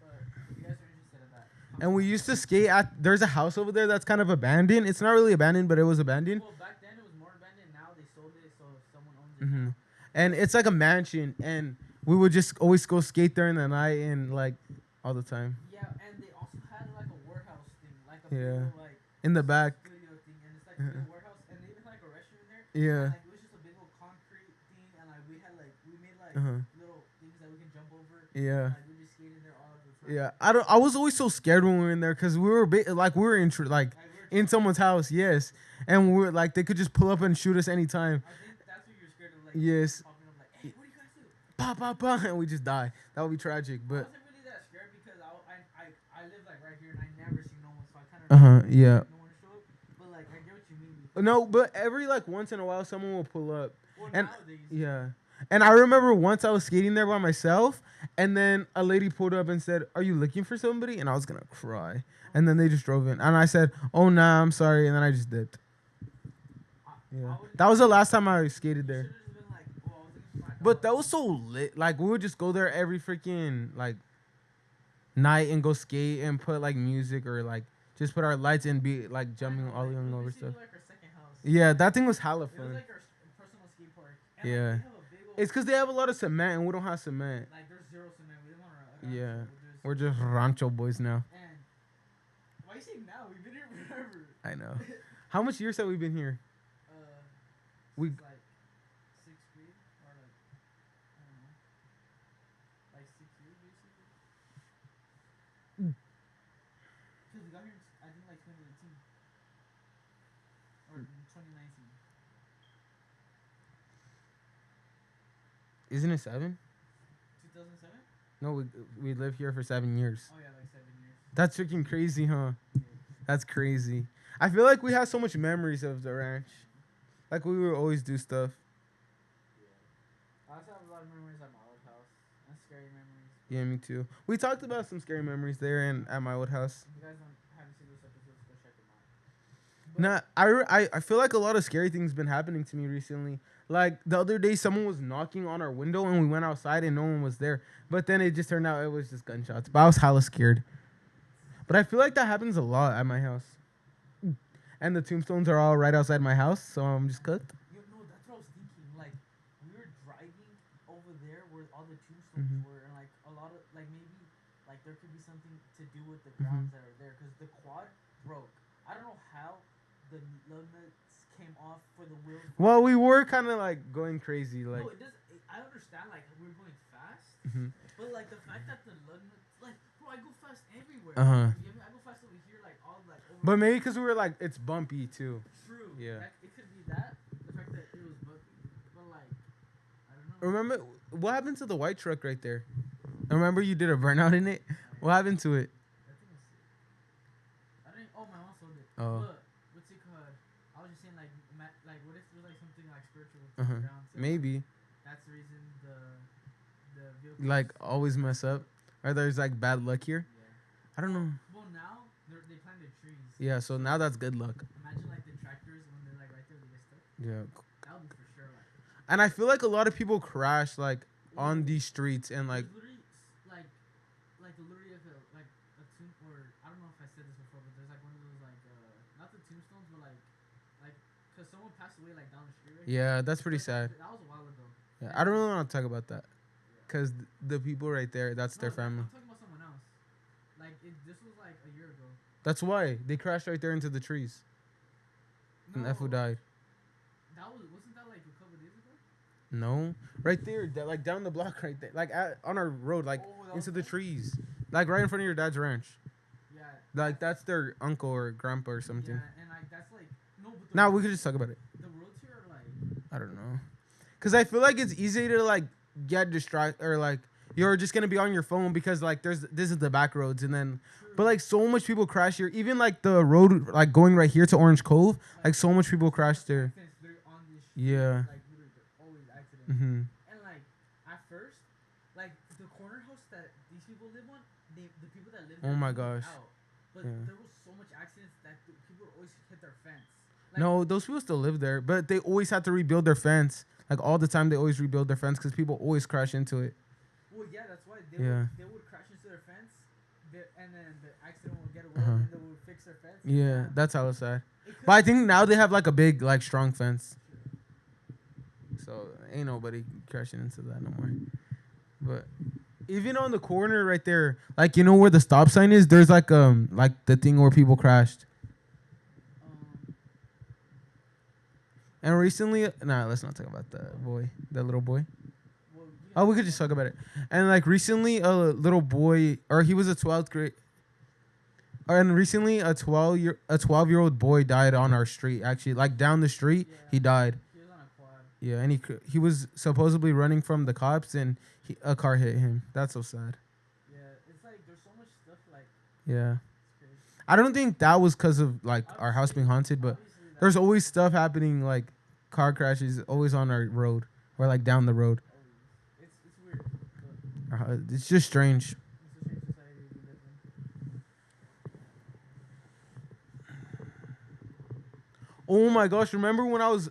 But if you guys are interested in that. And we used to skate at. There's a house over there that's kind of abandoned. It's not really abandoned, but it was abandoned. Well, back then it was more abandoned. Now they sold it, so someone owns it Hmm. now. And it's like a mansion, and we would just always go skate there in the night and like all the time Yeah, and they also had like a warehouse thing, like a Yeah. little, like in the back. studio thing, and it's like a little warehouse, and they even had, like a restroom in there. Yeah. And, like it was just a big old concrete thing, and like we made like Uh-huh. little things that we can jump over. Yeah. Like we just skated there all the time. Yeah. I was always so scared when we were in there because we were like we were in Like, in someone's house. Yes. And we were like they could just pull up and shoot us anytime. I think that's what you're scared of, like Yes. popping up, like, hey, what do you guys do? Pop, pop, pop, and we just die. That would be tragic. I But wasn't really that scared because I live like right here and I never see no one, so I kind of yeah. no one to show up. But like I get what you mean. No, but every like once in a while someone will pull up. Well, And nowadays, yeah. And I remember once I was skating there by myself, and then a lady pulled up and said, "Are you looking for somebody?" And I was gonna cry. And then they just drove in, and I said, "Oh nah, I'm sorry," and then I just dipped. Yeah, that was the last time I skated there. should've just been like, oh, I was looking for my But dog. that was so lit. Like we would just go there every freaking like night and go skate and put like music or like just put our lights and be like jumping all It was over basically stuff. like our second house. Yeah, that thing was hella It was fun. like our personal skate park. And Yeah. Like, they have a big old, It's because they have a lot of cement and we don't have cement. like there's zero cement. We didn't want to. Yeah, we're just rancho boys now. And why you say now? We've been here forever. I know. How much years have we been here? We- Since, like 6th grade or like I don't know, like 6 years basically. Cause we got here, I think like 2018 or 2019. Isn't it 7? 2007? No, we lived here for 7 years. Oh yeah, like 7 years. That's freaking crazy, huh? That's crazy. I feel like we have so much memories of the ranch. Like we would always do stuff. I also have a lot of memories at my old house and scary memories. Yeah, me too. We talked about some scary memories there and at my old house. If you guys haven't seen those episodes, go check them out. Nah, I feel like a lot of scary things been happening to me recently. Like the other day, someone was knocking on our window and we went outside and no one was there. But then it just turned out it was just gunshots. But I was hella scared. But I feel like that happens a lot at my house. And the tombstones are all right outside my house, so I'm just cooked. You know, that's what I was thinking. Like, we were driving over there where all the tombstones were, and like a lot of like maybe like there could be something to do with the grounds that are there, because the quad broke. I don't know how the lug nuts came off for the wheels. Well, we were kind of like going crazy, like. No, it does. I understand like we were going fast, but like the fact that the lug nuts, like, bro, I go fast everywhere. Uh-huh. You get me? I go fast over here, like all like over. But maybe because we were like, it's bumpy too. True. Yeah. It could be that. The fact that it was bumpy. But like, I don't know. Remember what happened to the white truck right there? Remember you did a burnout in it? What happened to it? That thing was sick. I didn't. Oh, my mom sold it. Oh. But what's it called? I was just saying like, like what if it was like something like spiritual? Uh-huh. Around, so, Maybe. That's the reason the vehicle. Like always mess up. Or there's like bad luck here. Yeah. I don't know. Well, now they planted trees. Yeah, so now that's good luck. Imagine like the tractors when they're like right there, they get stuck. Yeah. That would be for sure. Like. And I feel like a lot of people crash like on these streets and like There's literally literally like a tomb, or I don't know if I said this before, but there's like one of those like not the tombstones, but like because someone passed away like down the street. Right? yeah, that's pretty sad. That was a while ago. Yeah, I don't really want to talk about that. Cause the people right there, that's their family. I'm talking about someone else. Like this was like a year ago. That's why they crashed right there into the trees. And F who died. Wasn't that like a couple days ago? No, right there, like down the block, right there, like on our road, like Oh, into the trees, like right in front of your dad's ranch. Yeah. Like that's their uncle or grandpa or something. Yeah, and like that's like no. But the Now we could just talk about it. The roads here are like. I don't know, cause I feel like it's easy to like get distracted or like you're just gonna be on your phone because like this is the back roads and then, but like so much people crash here. Even like the road like going right here to Orange Cove, like so much people crash there. They're on this street, Yeah. Like literally, they're always accidents. Mhm. And like at first, like the corner house that these people live on, the people that live there. Oh my moved gosh. Out. But Yeah. there was so much accidents that the people always hit their fence. Like, No, those people still live there, but they always have to rebuild their fence. Like all the time, they always rebuild their fence because people always crash into it. Well, yeah, that's why Yeah. they would crash into their fence, and then the accident would get away, Uh-huh. and they would fix their fence. Yeah, that's hella sad. It could- But I think now they have like a big, like strong fence. So ain't nobody crashing into that no more. But even on the corner right there, like you know where the stop sign is, there's like the thing where people crashed. And recently, nah, let's not talk about the little boy. Well, Oh, we could just talk about it. And like recently, a little boy, or he was a 12th grade. And recently, a 12-year-old boy died on our street. Actually, like down the street, he died. he was on a quad. Yeah, and he was supposedly running from the cops, and a car hit him. That's so sad. Yeah, it's like there's so much stuff like Yeah, it's crazy. I don't think that was because of like our house being haunted, but Obviously, there's always stuff happening, like car crashes, always on our road or like down the road. it's weird. But It's just strange. it's a strange society we live in. Oh my gosh, remember when I was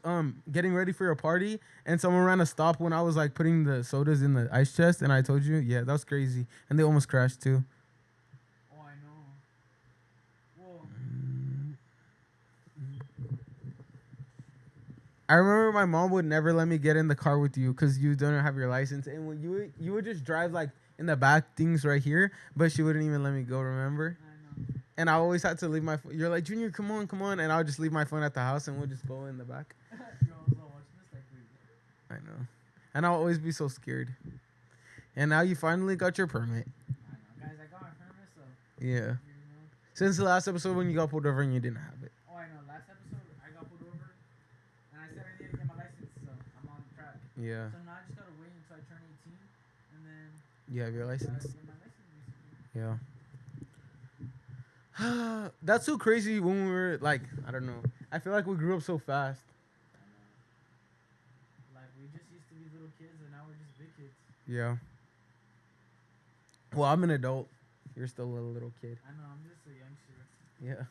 getting ready for a party and someone ran a stop when I was like putting the sodas in the ice chest and I told you? Yeah, that was crazy. And they almost crashed too. Oh, I know. Well, I remember my mom would never let me get in the car with you because you don't have your license. And when you would just drive like in the back things right here, but she wouldn't even let me go, remember? I know. And I always had to leave my phone. You're like, Junior, come on. And I'll just leave my phone at the house and we'll just go in the back. Yo, I was all watching this like we. I know. And I'll always be so scared. And now you finally got your permit. I know, guys. I got my permit, so Yeah. you know. Since the last episode when you got pulled over and you didn't have it. Oh, I know. Last episode, I got pulled over, and I said I needed to get my license, so I'm on track. Yeah. So now I just gotta wait until I turn 18, and then You have your I license. get my license. Basically. Yeah. That's so crazy when we were like, I don't know. I feel like we grew up so fast. I know. Like we just used to be little kids, and now we're just big kids. Yeah. Well, I'm an adult. You're still a little kid. I know. I'm just a youngster. Yeah.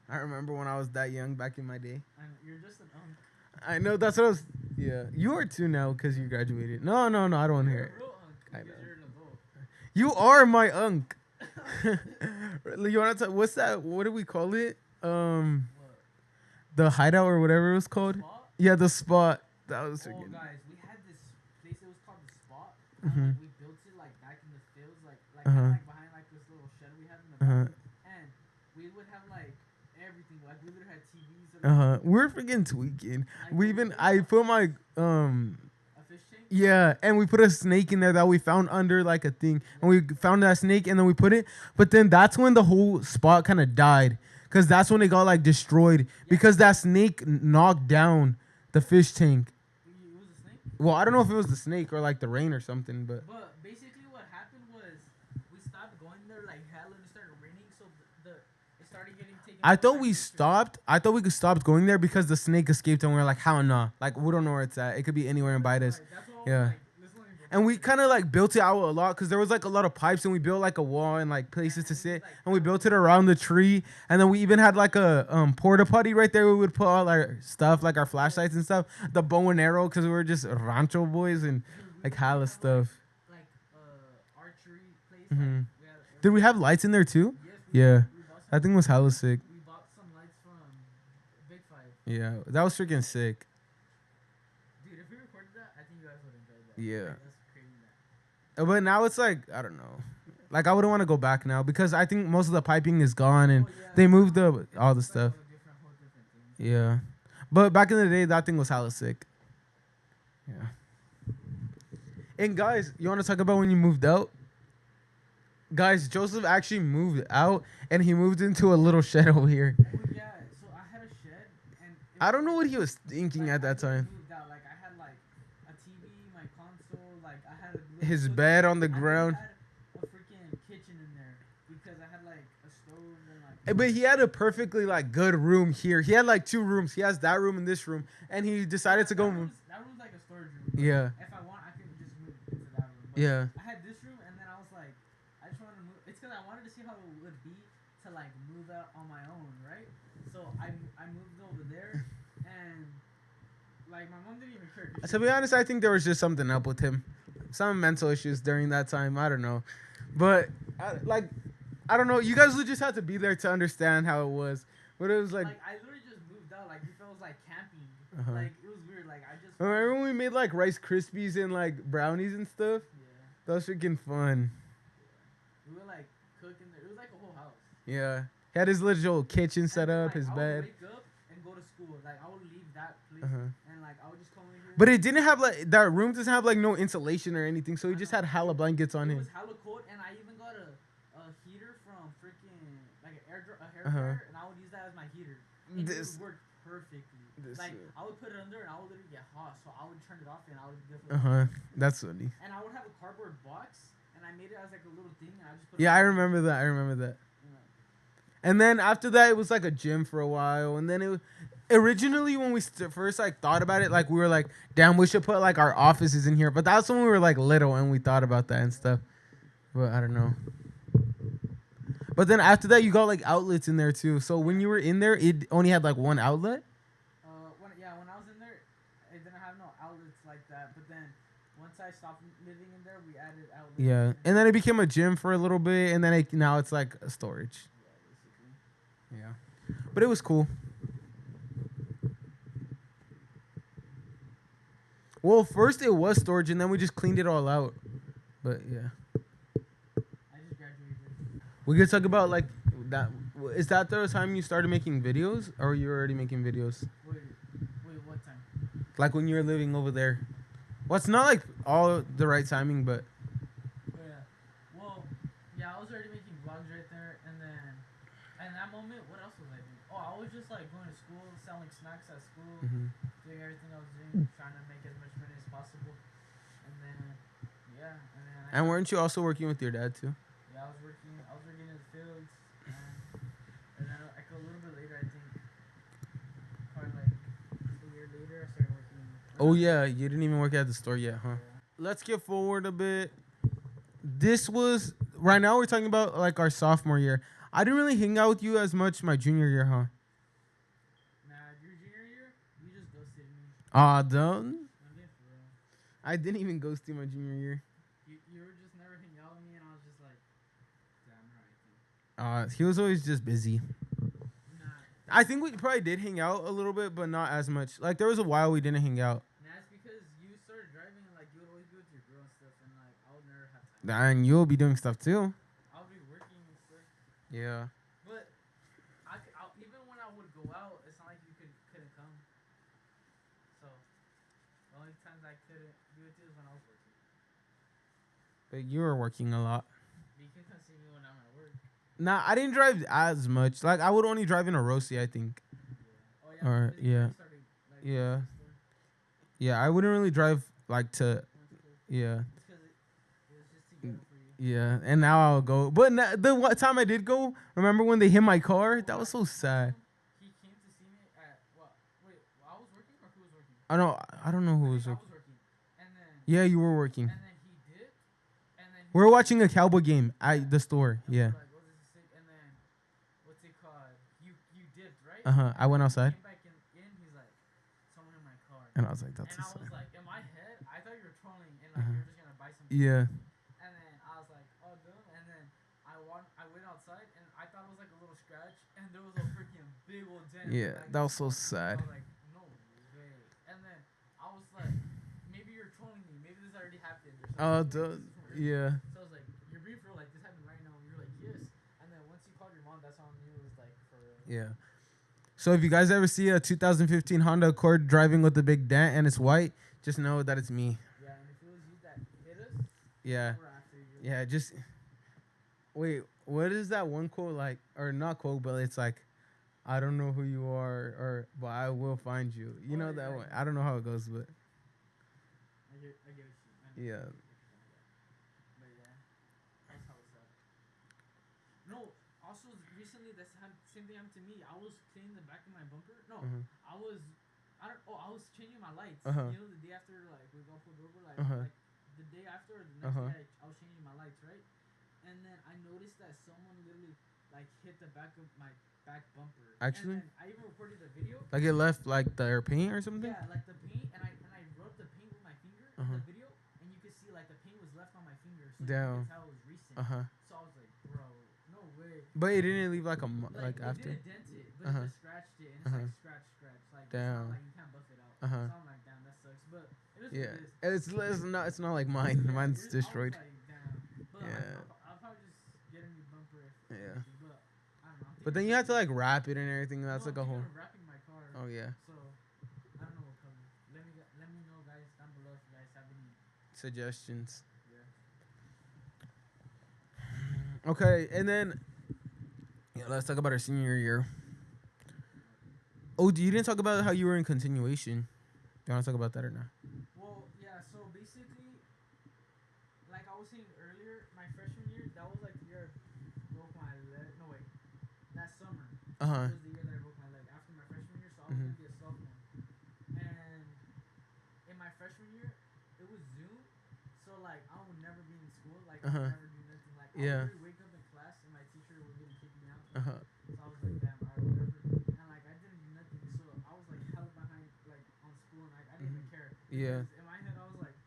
I remember when I was that young back in my day. I know, you're just an unk. I know that's what I was. Yeah. You are too now because you graduated. No, I don't want to hear You're it. a real unk. I Because know. you're an adult. You are my unk. You want to? What's that? What do we call it? What? The hideout or whatever it was called. Spot? Yeah, the spot. That was Oh, freaking. guys, we had this place. It was called the Spot. Mhm. We built it like back in the fields, like Uh-huh. like behind like this little shed we had in the Uh-huh. back. And we would have like everything. Like we literally had TVs. We're freaking tweaking. I put my A fish tank. Yeah, and we put a snake in there that we found under like a thing, and we found that snake, and then we put it. But then that's when the whole spot kind of died, cause that's when it got like destroyed because that snake knocked down the fish tank. It was a snake. Well, I don't know if it was the snake or like the rain or something, but But basically, what happened was we stopped going there like hell, and it started raining, so it started getting taken. I out thought by we nature. stopped. I thought we could stop going there because the snake escaped, and we were like, "How nah? Like we don't know where it's at. It could be anywhere and bite us." Right, that's all, Yeah. like, this one is- And we kind of like built it out a lot because there was like a lot of pipes, and we built like a wall and like places to sit, and we built it around the tree, and then we even had like a porta potty right there. We would put all our stuff, like our flashlights and stuff, the bow and arrow, because we were just rancho boys and like hella stuff. like archery place. Mhm. Like, we had Did we have lights in there too? yes, Yeah, we bought some, that thing was hella sick. we bought some lights from Big Five. Yeah, that was freaking sick. Dude, if we recorded that, I think you guys would enjoy that. Yeah. Like, that's crazy. That. But now it's like I don't know. Like I wouldn't want to go back now because I think most of the piping is gone and Oh, yeah, they it's moved not- all the it's like stuff. a whole different thing. Yeah. But back in the day, that thing was hella sick. Yeah. And guys, you want to talk about when you moved out? Guys, Joseph actually moved out, and he moved into a little shed over here. Oh yeah, so I had a shed, and I don't know what he was thinking at that time. Moved out. Like I had like a TV, my console, like I had a His bed on the I ground. had a freaking kitchen in there because I had like a stove and like. But he had a perfectly like good room here. He had like 2 rooms. He has that room and this room, and he decided to go move. That room's like a storage room. Yeah. If I want, I could just move into that room. But Yeah. I had this room, and then I was like, I just wanted to move. It's because I wanted to see how it would be to like move out on my own, right? So I moved over there, and like my mom didn't even care. To be honest, I think there was just something up with him, some mental issues during that time. I don't know, but I don't know. You guys would just have to be there to understand how it was. But it was like I literally just moved out. Like it felt like camping. Uh-huh. Like it was weird. Like I just. remember when we made like Rice Krispies and like brownies and stuff? Yeah. That was freaking fun. We were like cooking there. It was like a whole house. Yeah, he had his little kitchen set And then, up, his I bed. would wake up and go to school. Like I would leave that place, Uh-huh. and like I would just come in here. But it didn't have like that room doesn't have like no insulation or anything, so he just had hella blankets on It him. was hella cold, and I even got a heater from freaking like a hair Uh-huh. dryer, and I would use that as my heater. And This- it would work perfectly. Like I would put it under, and I would literally get hot, so I would turn it off, and I would be good for That's funny. And I would have a cardboard box, and I made it as like a little thing, and I just put. Yeah, it I remember that. And then after that, it was like a gym for a while. And then it originally when we first like thought about it, like we were like, damn, we should put like our offices in here. But that's when we were like little and we thought about that and stuff. But I don't know. But then after that, you got like outlets in there too. So when you were in there, it only had like one outlet. When I was in there, I didn't have no outlets like that. But then once I stopped living in there, we added outlets. Yeah, and then it became a gym for a little bit, and then now it's like a storage. Yeah, but it was cool. Well, first it was storage, and then we just cleaned it all out. But yeah, I just graduated. we could talk about like that. Is that the time you started making videos, or you were already making videos? Wait, what time? Like when you were living over there. Well, it's not like all the right timing, but Oh, yeah. Well, yeah, I was already making vlogs right there, and then in that moment, what else was I doing? Oh, I was just like going to school, selling snacks at school, doing everything I was doing, trying to make as much money as possible, and then yeah, and then. and weren't you also working with your dad too? Yeah, I was working in the fields, and then like a little bit later, I think, probably like a year later, I started working. Oh yeah, you didn't even work at the store yet, huh? Let's get forward a bit. This was right now we're talking about like our sophomore year. I didn't really hang out with you as much my junior year, huh? Nah, your junior year, you just ghosted me. Don't. I'm being for real. I didn't even ghost you my junior year. You were just never hanging out with me, and I was just like, damn right. He was always just busy. Nah, I think we probably did hang out a little bit, but not as much. Like there was a while we didn't hang out. it's because you started driving, and like you would always be with your girl and stuff, and like I would never have time. And you'll be doing stuff too. I'll be working and stuff. Yeah. But even when I would go out, it's not like you couldn't come. So the only times I couldn't do it is when I was working. But you were working a lot. But you can come see me when I'm at work. Nah, I didn't drive as much. Like I would only drive in a Rossi, I think. Oh yeah. Or, because you yeah. started, like, Yeah. going to the store. Yeah, I wouldn't really drive like to. Going to school. Yeah. It's 'cause it was just too ghetto for you. Yeah, and now I'll go. But the one time I did go, remember when they hit my car? That was so sad. He came to see me at what? Wait, I was working or who was working? I don't know who was I working. was working. And then Yeah, you were working. and then he dipped. And then We were watching a Cowboy game at the store. and Yeah. we're like, what is this thing? And then what's it called? You dipped, right? I went outside. Came back in, he's like, someone in my car. And I was like, that's And I a was sign. like, in my head, I thought you were trolling and like you were just gonna buy something. Yeah. And then I was like, oh, dumb. And then I went outside and I thought it was like a little scratch, and there was a freaking big old dent. Yeah, like, that was so I sad. was like, no way. And then I was like, maybe you're trolling me. Maybe this already happened. Or something. Yeah. So I was like, you're being for real, like this happened right now. And you're like, yes. And then once you called your mom, that's how I knew it was like for real. Yeah. So if you guys ever see a 2015 Honda Accord driving with a big dent and it's white, just know that it's me. Yeah, and if it was you that hit us, Yeah. we're after you. Yeah, just wait. What is that one quote like, or not quote, but it's like, I don't know who you are, or but I will find you. You know that one. I don't know how it goes, but I get it. yeah. But yeah, that's how it's up. No, also recently same thing happened to me. I was cleaning the back of my bumper. No, Mhm. I was changing my lights. Uh-huh. You know, the day after like we got pulled over, like Uh-huh. like the day after or the next Uh-huh. day, I was changing my lights, right? And then I noticed that someone literally like hit the back of my back bumper. Actually? And then I even recorded the video. Like it left like their paint or something. Yeah, like the paint, and I rubbed the paint with my finger in Uh-huh. the video, and you could see like the paint was left on my finger, so Damn. you could tell it was recent. Uh huh. So I was like, bro, no way. But it didn't leave like like it after. didn't dent it, but Uh-huh. it just scratched it, and it's Uh-huh. like scratch. Like Damn. it's not like you can't buff it out. Uh-huh. So I'm like, damn, that sucks. But it is Yeah, what it is. it's not like mine. Yeah, Mine's I was destroyed. like, damn. But Yeah. I'll probably just get a new bumper. Yeah. But I don't know. I'm But then thinking you have to of- like wrap it and everything. That's No, like a I'm whole. thinking of wrapping my car. Oh yeah. So I don't know what color. Let me know, guys, down below if you guys have any. Suggestions. Yeah. Okay, and then yeah, let's talk about our senior year. Oh, you didn't talk about how you were in continuation. You want to talk about that or not? Well, yeah. So basically, like I was saying earlier, my freshman year, that was like the year I broke my leg. No wait, that summer. Uh-huh. Was the year that I broke my leg after my freshman year. So I was gonna be a sophomore. And in my freshman year, it was Zoom. So like I would never be in school. Like I would never do nothing. Like I Yeah. would literally wake up in class and my teacher was gonna kick me out. Uh-huh. So I was like, damn, alright, whatever. And like I didn't do nothing. So I was like hella behind like on school, and like I didn't even care. Yeah. Because in my head I was like,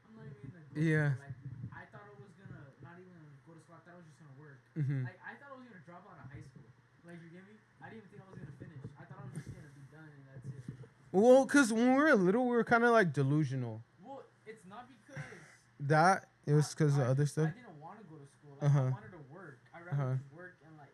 I'm not even gonna go. Yeah. To school. Like I thought I was gonna not even go to school. I thought I was just gonna work. Mhm. Like I thought I was gonna drop out of high school. Like you get me? I didn't even think I was gonna finish. I thought I was just gonna be done and that's it. Well, cause when we were little, we were kind of like delusional. Well, it's not because That it was cause of other I stuff. didn't want to go to school. Like, Uh-huh. I wanted to work. I rather just work and like,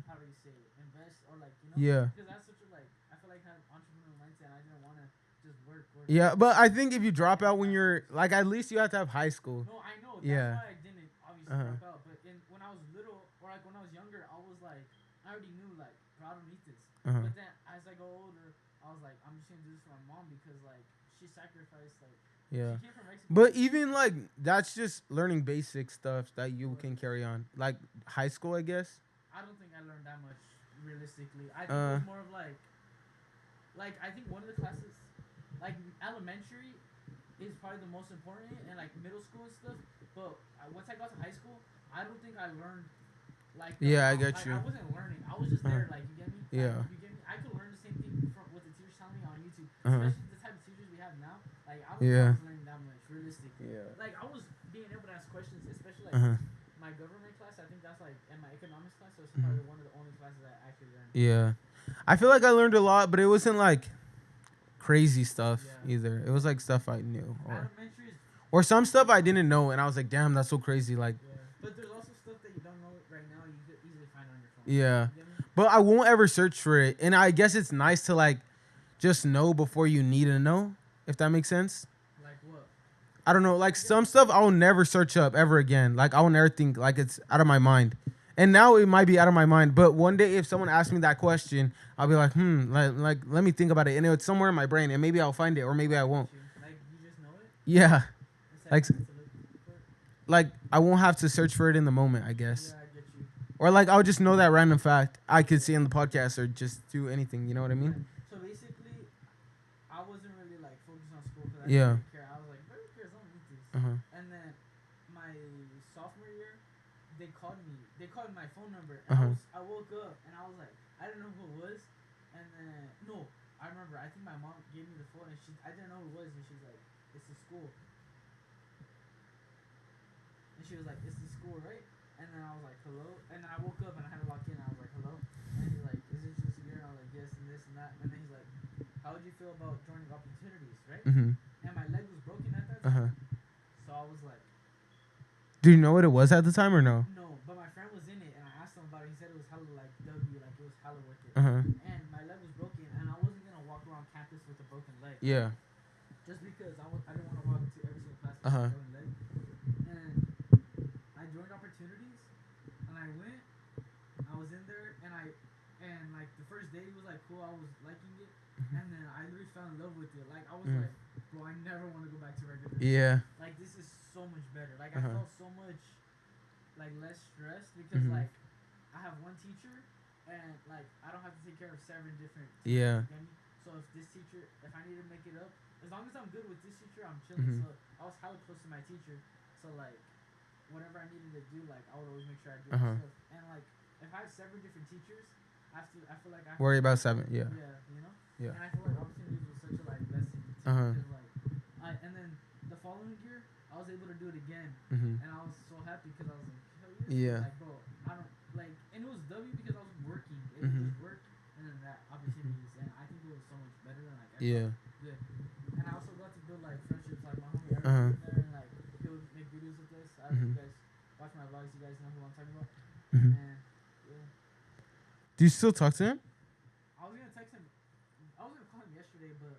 how do you say it? Invest or like you know? Yeah. Because that's such a like I feel like I had an entrepreneurial mindset. And I didn't want to just work. Yeah, but I think if you drop out when you're like, at least you have to have high school. No, I know. That's Yeah. why I didn't obviously drop out. But when I was little or like when I was younger, I was like, I already knew like, bro, I don't need this. Uh-huh. But then as I go older, I was like, I'm just gonna do this for my mom because like she sacrificed like. Yeah. She came from Mexico. But even like that's just learning basic stuff that you can carry on. Like high school, I guess. I don't think I learned that much realistically. I think it was more of like I think one of the classes, like elementary, is probably the most important, and like middle school and stuff. But once I got to high school, I don't think I learned like. Yeah, I get you. I wasn't learning. I was just there, like you get me. Yeah. You get me. I could learn the same thing from what the teachers telling me on YouTube, especially the type of teachers we have now. Like I don't think I was learning that much realistically. Yeah. Like I was being able to ask questions, especially like. My government class, I think that's like, and my economics class, so it's probably one of the only classes I actually learned. Yeah. I feel like I learned a lot, but it wasn't like crazy stuff either. It was like stuff I knew. Or some stuff I didn't know, and I was like, damn, that's so crazy. Like, but there's also stuff that you don't know right now, you could easily find on your phone. yeah. But I won't ever search for it. And I guess it's nice to like just know before you need to know, if that makes sense. Like what? I don't know, like some stuff I will never search up ever again. Like I will never think like it's out of my mind. And now it might be out of my mind, but one day if someone asks me that question, I'll be like, like let me think about it. And it's somewhere in my brain, and maybe I'll find it, or maybe I won't. Like you just know it? Yeah. Like Like I won't have to search for it in the moment, I guess. yeah, I get you. Or like I'll just know that random fact I could see in the podcast or just do anything. You know what I mean? So basically, I wasn't really like focused on school because I Yeah. didn't care. I was like, who cares? I don't need this. And then my sophomore year, they called me. They called my phone number. And I woke up and I was like, I didn't know who it was. And then no, I remember. I think my mom gave me the phone and I didn't know who it was, and she was like, it's the school. And she was like, it's the school, right? And then I was like, hello. And then I woke up and I had to lock in. I was like, hello. And he's like, is this just here? And I was like, yes, and this and that. And then he's like, how would you feel about joining opportunities, right? And my leg was broken at that time. So I was like, Do you know what it was at the time or no? no. But my friend was in it, and I asked him about it. He said it was hella like W, like it was hella worth it. And Yeah. Just because I didn't want to walk to every single class. Uh-huh. And I joined opportunities, and I went. I was in there, and like the first day was like cool. I was liking it, and then I literally fell in love with it. Like I was like, bro, I never want to go back to regular. Yeah. Like this is so much better. Like Uh-huh. I felt so much like less stressed because like I have one teacher, and like I don't have to take care of 7 different teachers. Yeah. You get me? So if this teacher, if I need to make it up, as long as I'm good with this teacher, I'm chilling. So I was hella close to my teacher. So like, whatever I needed to do, like I would always make sure I do my stuff. And like, if I have 7 different teachers, I feel like I have Worry to about 7. Yeah. Yeah, you know. Yeah. And I feel like opportunities was such a like blessing. To Uh-huh. me, 'cause, like, and then the following year, I was able to do it again, and I was so happy because I was like, hell yeah. Yeah. Like, bro, I don't like, and it was W because I was working. It was just work, and then that opportunities, and I think it was so much better than like. Yeah. Good. And I also got to build like friendships, like my homie Eric there, and like he would make videos with us. I don't know if you guys watch my vlogs, you guys know who I'm talking about. And yeah. Do you still talk to him? I was gonna text him. I was gonna call him yesterday, but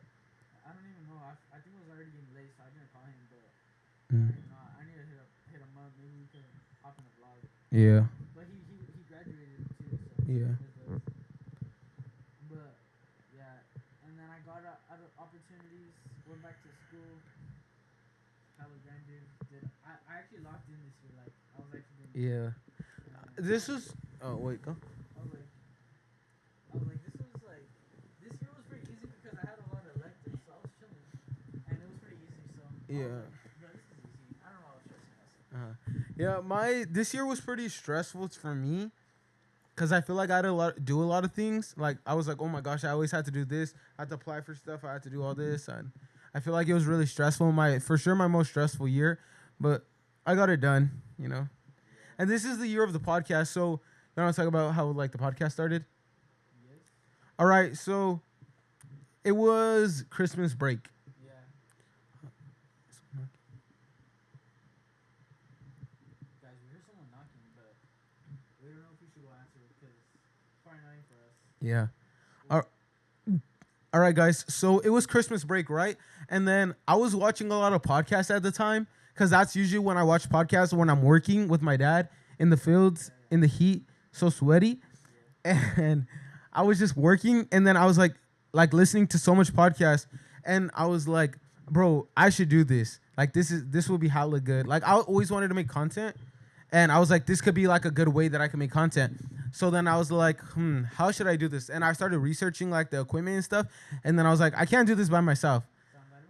I don't even know. I think it was already getting late, so I didn't call him. But I don't even know. I need to hit him up. Maybe we can hop in the vlog. Yeah. But he graduated too. So Yeah. But yeah, and then I got other opportunities. Went back to school. Hella grinded. I actually locked in this year. Like I was actually doing. Yeah. This was. Oh wait, go. I was like, this year was pretty easy because I had a lot of electives, so I was chilling, and it was pretty easy. So Yeah. Bro, this is easy. I don't know how stressing us. Yeah, this year was pretty stressful for me, cause I feel like I had do a lot of things. Like I was like, oh my gosh, I always had to do this. I had to apply for stuff. I had to do all this, and I feel like it was really stressful. My most stressful year, but I got it done. You know, and this is the year of the podcast. So you want to talk about how like the podcast started? Yes. All right, so it was Christmas break. Yeah. Guys, we hear someone knocking, but we don't know if we should go answer it because it's probably annoying for us. Yeah. All right, guys. So it was Christmas break, right? And then I was watching a lot of podcasts at the time because that's usually when I watch podcasts when I'm working with my dad in the fields, in the heat, so sweaty. And I was just working, and then I was like listening to so much podcast, and I was like, bro, I should do this. Like this will be hella good. Like I always wanted to make content, and I was like, this could be like a good way that I can make content. So then I was like, how should I do this? And I started researching like the equipment and stuff, and then I was like, I can't do this by myself. So I invited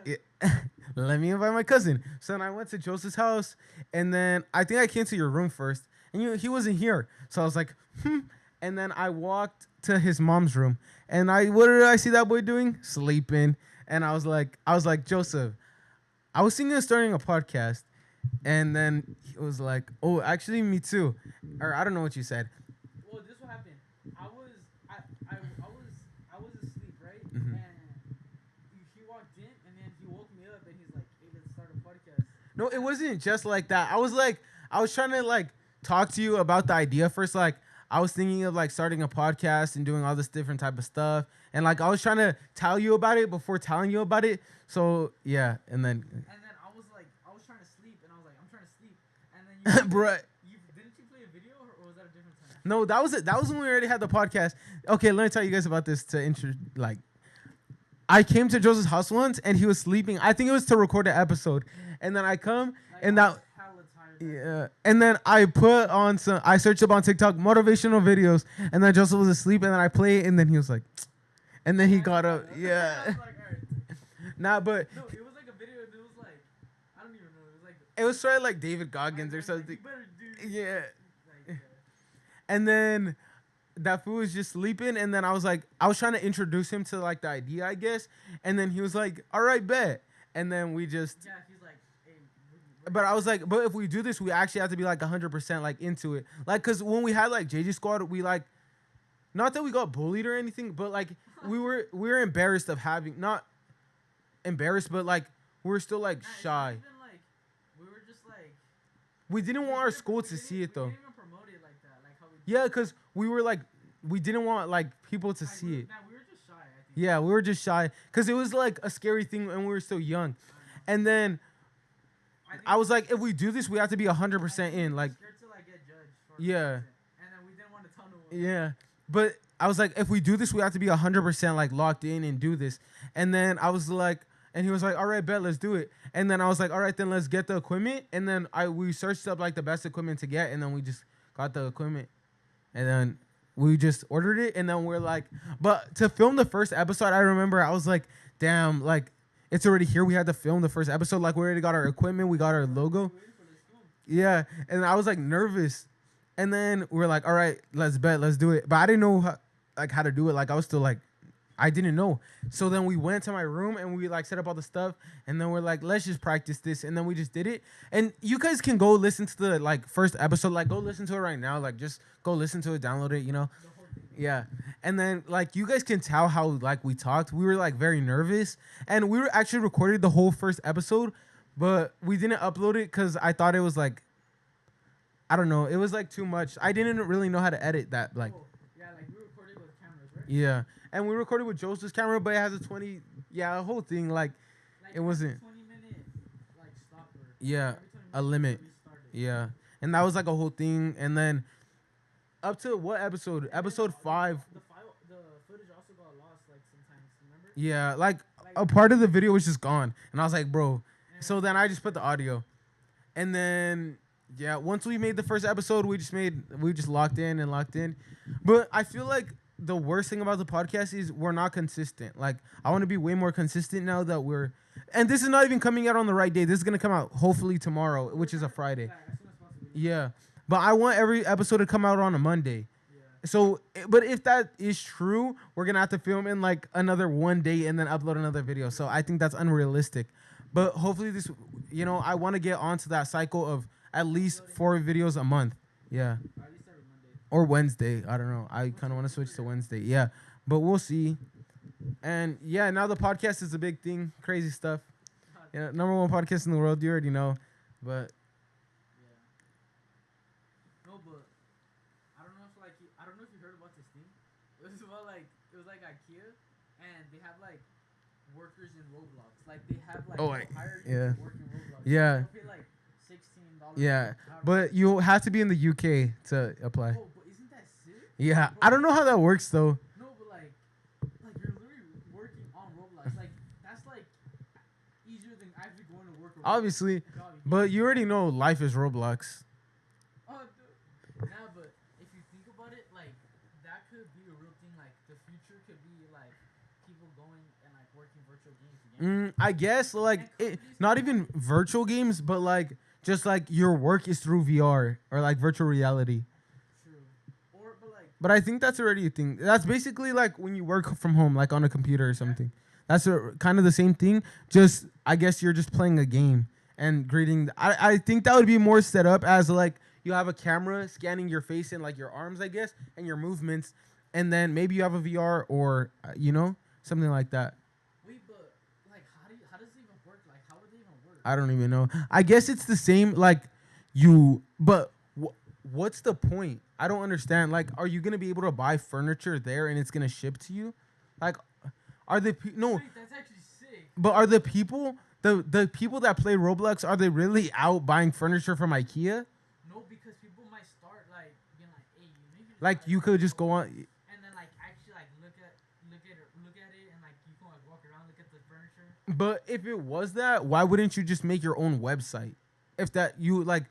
my cousin. Yeah. Let me invite my cousin. So then I went to Joseph's house, and then I think I came to your room first, and he wasn't here. So I was like, And then I walked to his mom's room, and what did I see that boy doing? Sleeping. And I was like, Joseph, I was thinking of starting a podcast. And then he was like, oh, actually, me too. Or I don't know what you said. Well, this what happened. I was asleep, right? Mhm. And he walked in, and then he woke me up, and he's like, "Hey, let's start a podcast." No, it wasn't just like that. I was trying to like talk to you about the idea first. Like I was thinking of like starting a podcast and doing all this different type of stuff. And like I was trying to tell you about it before telling you about it. So yeah, and then I was like, I was trying to sleep, and I was like, I'm trying to sleep, and then Bruh. Didn't you play a video, or was that a different time? No, that was it. That was when we already had the podcast. Okay, let me tell you guys about this I came to Joseph's house once and he was sleeping. I think it was to record an episode. And then I come and I was hella tired. yeah. And then I searched up on TikTok motivational videos, and then Joseph was asleep, and then I play it, and then he was like, and then he got up. Yeah. I was like, alright. Nah, but No, it was like a video, and it was like, I don't even know. It was like. it was sort of like David Goggins or Like, something. you better do. Yeah. Like, And then that fool was just sleeping, and then I was trying to introduce him to like the idea, I guess. And then he was like, all right, bet. And then we just yeah, he's like, hey. but I was like, but if we do this, we actually have to be like 100% like into it. Like, cause when we had like JJ Squad, we like, not that we got bullied or anything, but like we were embarrassed of having, not embarrassed, but like we were still like Nah, it's not shy. even, like, we were just like. We didn't want our school to see it though. We didn't even promote it like that, like how we. Yeah, cause we were like, we didn't want like people to see it. Nah, we were just shy, I think. Yeah, we were just shy because it was like a scary thing and we were still young. And then I was like, if we do this, we have to be 100% in. Like, yeah. And then we didn't want to tell no one. Yeah. But I was like, if we do this, we have to be 100% like locked in and do this. And then I was like, and he was like, all right, bet, let's do it. And then I was like, all right, then let's get the equipment. And then we searched up like the best equipment to get. And then we just got the equipment. And then we just ordered it. And then we're like, but to film the first episode, I remember I was like, damn, like, it's already here. We had to film the first episode. Like, we already got our equipment. We got our logo. Yeah. And I was like nervous. And then we were like, all right, let's bet. Let's do it. But I didn't know how to do it. Like, I was still like, I didn't know. So then we went to my room and we like set up all the stuff. And then we're like, let's just practice this. And then we just did it. And you guys can go listen to the like first episode. Like, go listen to it right now. Like, just go listen to it, download it, you know? Yeah. And then like you guys can tell how like we talked. We were like very nervous. And we were actually recorded the whole first episode, but we didn't upload it because I thought it was like, I don't know. It was like too much. I didn't really know how to edit that. Like, Yeah, like we recorded with cameras, right? yeah. And we recorded with Joseph's camera, but it has a a whole thing. Like it wasn't. 20-minute like stopper. Yeah, Every 20 a minutes limit. we restarted. Yeah. And that was like a whole thing. And then up to what episode? Episode 5. The footage also got lost like sometimes. Remember? Yeah, like a part of the video was just gone. And I was like, bro. So then I just put the audio. And then yeah, once we made the first episode, we just locked in. But I feel like the worst thing about the podcast is we're not consistent. Like, I want to be way more consistent now that and this is not even coming out on the right day. This is going to come out hopefully tomorrow, which is a Friday. Yeah. But I want every episode to come out on a Monday. So, but if that is true, we're going to have to film in like another one day and then upload another video. So I think that's unrealistic. But hopefully this, I want to get onto that cycle of at least 4 videos a month. Yeah. Or Wednesday. I don't know. I kind of want to switch to Wednesday. Yeah. But we'll see. And yeah, now the podcast is a big thing. Crazy stuff. Yeah, #1 podcast in the world. You already know. But No, but I don't know if you heard about this thing. It was like IKEA, and they have like workers in Roblox. Like they have like hired yeah. to work in Roblox. Yeah. They'll pay like $16. yeah. But you have to be in the UK to apply. Oh, but isn't that sick? Yeah. I don't know how that works though. No, but like you're literally working on Roblox. Like that's like easier than actually going to work. Or Obviously. job. But you already know life is Roblox. Oh, dude. Nah, but if you think about it, like that could be a real thing. Like the future could be like people going and like working virtual games again. I guess like not even virtual games, but like just like your work is through VR or like virtual reality. True. But I think that's already a thing. That's basically like when you work from home, like on a computer or something. That's kind of the same thing. Just I guess you're just playing a game and greeting. I think that would be more set up as like you have a camera scanning your face and like your arms, I guess, and your movements, and then maybe you have a VR or something like that. Wait, but like how does it even work? Like how would it even work? I don't even know. I guess it's the same. Like but what's the point? I don't understand. Like, are you gonna be able to buy furniture there and it's gonna ship to you? Like, are the no? Wait, that's actually sick. But are the people the people that play Roblox, are they really out buying furniture from IKEA? No, because people might start like being like, hey, maybe Like you could just go on. and then like actually like look at it and like you can like walk around, look at the furniture. But if it was that, why wouldn't you just make your own website? If that you like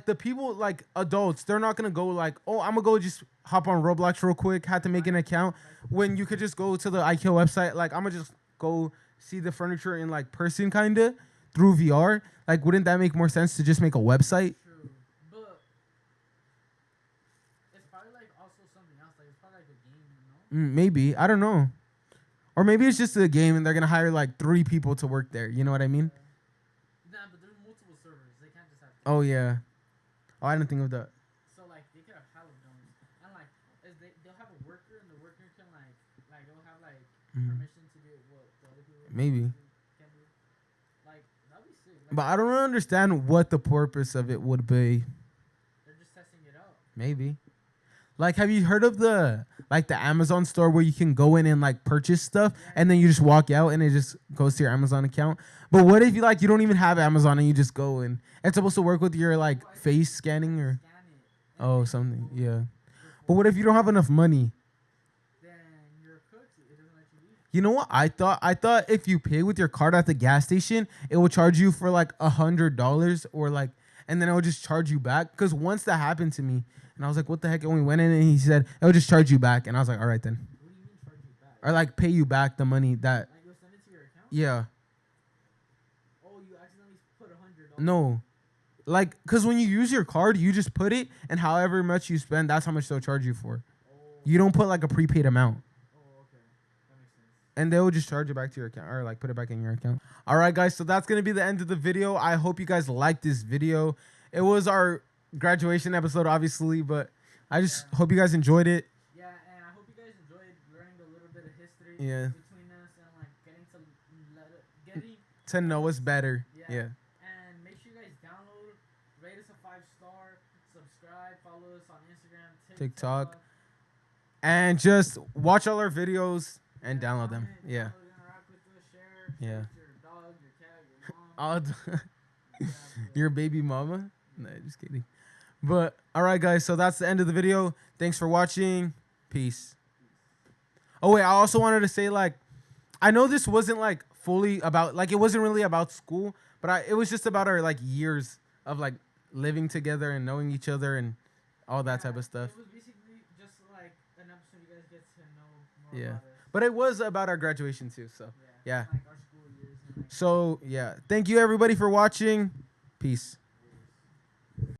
the people like adults, they're not gonna go like, oh, I'm gonna go just hop on Roblox real quick, have to make an account. When you could just go to the IKEA website, like I'm gonna just go see the furniture in like person kinda through VR. Like, wouldn't that make more sense to just make a website? True, but it's probably like also something else. Like it's probably like a game, Maybe, I don't know. Or maybe it's just a game and they're gonna hire like 3 people to work there. You know what I mean? Nah, but there's multiple servers. They can't just have. Oh yeah. Oh, I didn't think of that. So like they could have hella domes, and like they'll have a worker, and the worker can like they'll have like permission to do what the other people Maybe. can do. Like that'd be sick. Like, But I don't understand what the purpose of it would be. they're just testing it out. Maybe. Like, have you heard of the like the Amazon store where you can go in and like purchase stuff, and then you just walk out and it just goes to your Amazon account. But what if you like you don't even have Amazon and you just go in? It's supposed to work with your like face scanning or something. Yeah. But what if you don't have enough money? You know what I thought? I thought if you pay with your card at the gas station, it will charge you for like $100 or like, and then it will just charge you back. Because once that happened to me, and I was like, what the heck? And we went in and he said, it will just charge you back. And I was like, all right then. What do you mean charge you back? Or like pay you back the money that. Like you'll send it to your account? Yeah. Oh, you accidentally put $100? No. Like, because when you use your card, you just put it, and however much you spend, that's how much they'll charge you for. Oh. You don't put like a prepaid amount. And they'll just charge it back to your account or like put it back in your account. All right, guys. So that's going to be the end of the video. I hope you guys liked this video. It was our graduation episode, obviously, but I just hope you guys enjoyed it. Yeah, and I hope you guys enjoyed learning a little bit of history between us and like getting to know us better. Yeah. And make sure you guys download, rate us a 5-star, subscribe, follow us on Instagram, TikTok. And just watch all our videos. And download them. Yeah. Yeah. Your baby mama? No, just kidding. But all right, guys. So that's the end of the video. Thanks for watching. Peace. Oh wait, I also wanted to say like, I know this wasn't like fully about like it wasn't really about school, but it was just about our like years of like living together and knowing each other and all that type of stuff. It was basically just like an episode you guys get to know more about it. But it was about our graduation too, so yeah. Like our school years. So yeah, thank you everybody for watching. Peace.